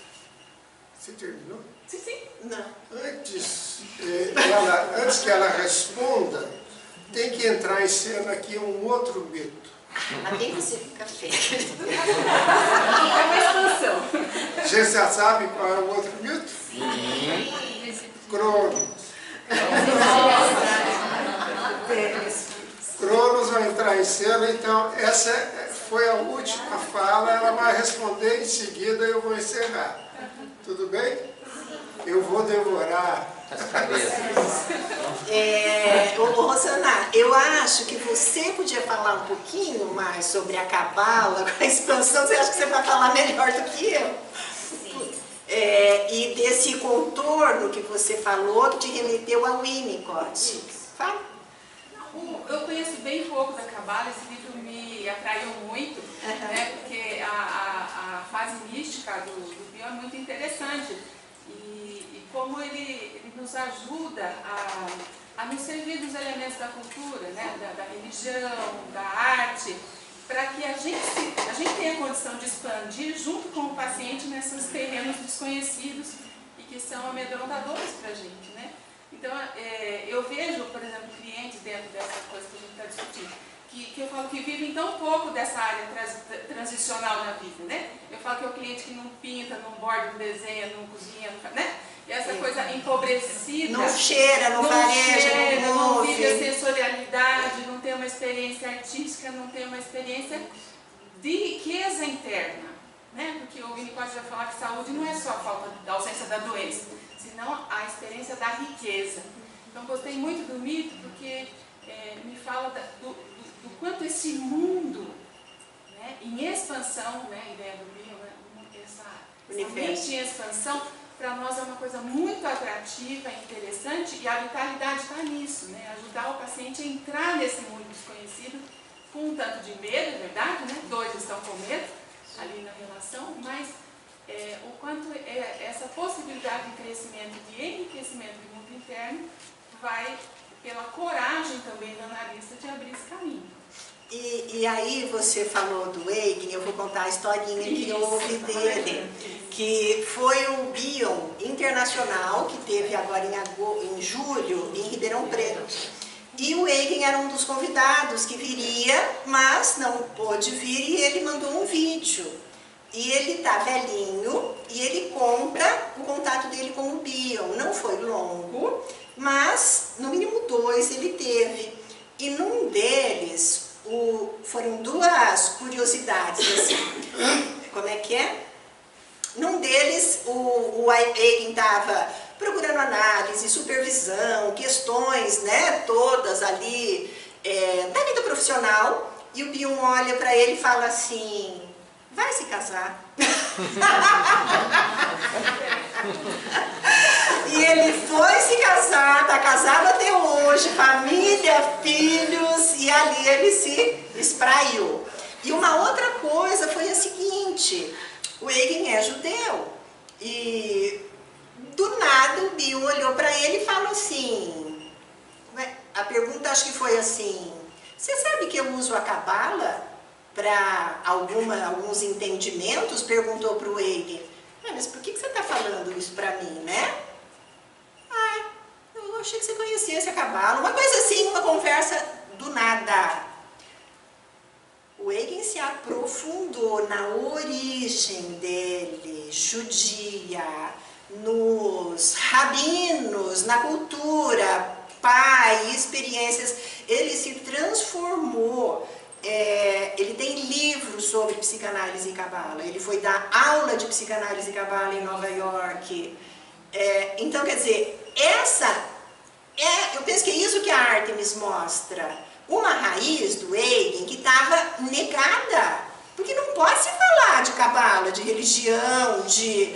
Você terminou? Sim. Não. Antes que ela responda, tem que entrar em cena aqui um outro mito. Mas tem que ser café. É uma expansão. Você já sabe qual é o outro mito? Cronos. Cronos vai entrar em cena, então essa foi a última fala, ela vai responder em seguida e eu vou encerrar. Tudo bem? Eu vou devorar as cabeças. Rosana, eu acho que você podia falar um pouquinho mais sobre a Cabala, com a expansão, você acha que você vai falar melhor do que eu? Sim. E desse contorno que você falou, que te remeteu ao Winnicott. Fala. Eu conheço bem pouco da Cabala, esse livro me atraiu muito, né, porque a fase mística do Bion é muito interessante. E como ele nos ajuda a nos servir dos elementos da cultura, né, da religião, da arte, para que a gente tenha a condição de expandir junto com o paciente nesses terrenos desconhecidos e que são amedrontadores para a gente, né? Então, eu vejo, por exemplo, clientes dentro dessa coisa que a gente está discutindo, que eu falo que vivem tão pouco dessa área transicional na vida, né? Eu falo que é o cliente que não pinta, não borda, não desenha, não cozinha, né? E essa coisa empobrecida. Não cheira, não fareja, não vive a sensorialidade, não tem uma experiência artística, não tem uma experiência de riqueza interna, né? Porque o Winnicott vai falar que saúde não é só a falta da ausência da doença, senão a experiência da riqueza. Então, gostei muito do mito porque me fala do quanto esse mundo, né, em expansão, né, a ideia do Bion, né, essa mente em expansão, para nós é uma coisa muito atrativa, interessante, e a vitalidade está nisso, né, ajudar o paciente a entrar nesse mundo desconhecido com um tanto de medo, é verdade, né, dois estão com medo ali na relação, mas o quanto essa possibilidade de crescimento, de enriquecimento do mundo interno, vai pela coragem também do analista de abrir esse caminho. E aí você falou do Hegel, eu vou contar a historinha que houve dele, que foi o Bion Internacional, que teve agora em julho, em Ribeirão Preto. E o Hegel era um dos convidados que viria, mas não pôde vir e ele mandou um vídeo. E ele está velhinho e ele conta o contato dele com o Bion. Não foi longo, mas no mínimo 2 ele teve. E num deles, foram duas curiosidades, assim. Como é que é? Num deles, o Hegel estava procurando análise, supervisão, questões, né, todas ali da vida profissional. E o Bion olha para ele e fala assim: vai se casar. E ele foi se casar, está casado até hoje, família, filhos, e ali ele se espraiou. E uma outra coisa foi a seguinte: o Hegel é judeu, e do nada o Bion olhou para ele e falou assim, A pergunta acho que foi assim, você sabe que eu uso a cabala para alguns entendimentos? Perguntou para o Eigen. Mas por que você está falando isso para mim, né? Ah, eu achei que você conhecesse a cabala. Uma coisa assim, uma conversa do nada. O Eigen se aprofundou na origem dele, judia, nos rabinos, na cultura, pai, experiências. Ele se transformou. Ele tem livros sobre psicanálise e cabala. Ele foi dar aula de psicanálise e cabala em Nova York. Então, quer dizer, eu penso que é isso que a Artemis mostra. Uma raiz do Eigen que estava negada. Porque não pode se falar de cabala, de religião, de...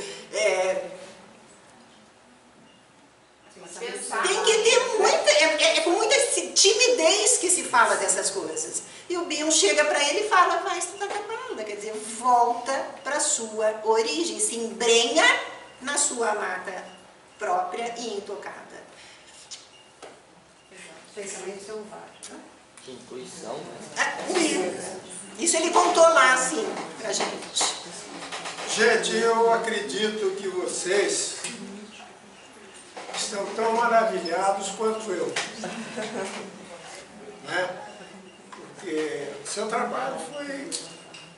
Tem que ter muita... É com muita timidez que se fala dessas coisas. E o Bion chega para ele e fala, vai estudar cabala. Quer dizer, volta para a sua origem, se embrenha na sua mata própria e intocada. Pensamento selvagem, né? Que intuição, né? Isso ele contou lá, assim, pra gente. Gente, eu acredito que vocês estão tão maravilhados quanto eu. Né? Porque o seu trabalho foi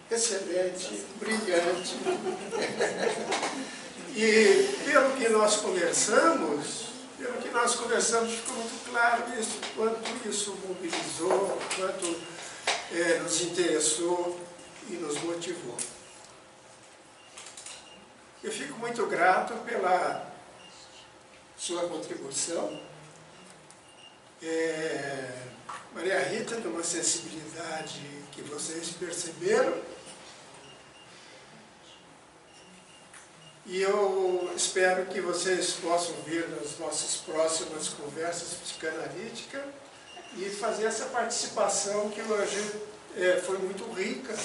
excelente, brilhante. E pelo que nós conversamos, ficou muito claro isso, quanto isso mobilizou, quanto nos interessou e nos motivou. Eu fico muito grato pela sua contribuição. Maria Rita tem uma sensibilidade que vocês perceberam. E eu espero que vocês possam vir nas nossas próximas conversas psicanalíticas e fazer essa participação que hoje foi muito rica,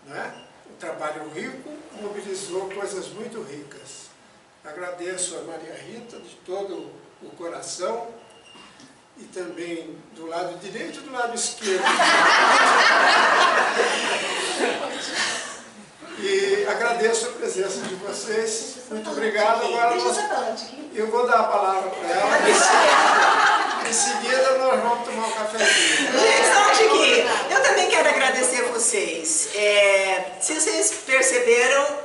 né? O trabalho rico mobilizou coisas muito ricas. Agradeço a Maria Rita de todo o coração e também do lado direito e do lado esquerdo. E agradeço a presença de vocês. Muito obrigado. Agora eu vou dar a palavra para ela. Em seguida nós vamos tomar um cafezinho. Gente, eu também quero agradecer a vocês. Se vocês perceberam,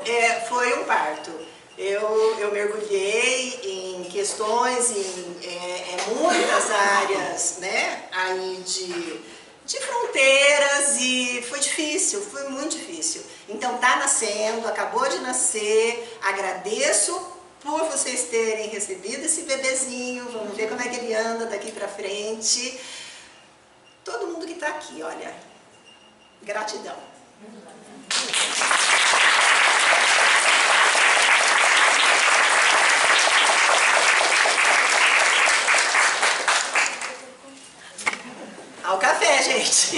foi um parto. Eu mergulhei em questões, em muitas áreas, né, aí de fronteiras, e foi difícil, foi muito difícil. Então tá nascendo, acabou de nascer, agradeço por vocês terem recebido esse bebezinho, vamos ver como é que ele anda daqui pra frente. Todo mundo que tá aqui, olha, gratidão. Ao café, gente!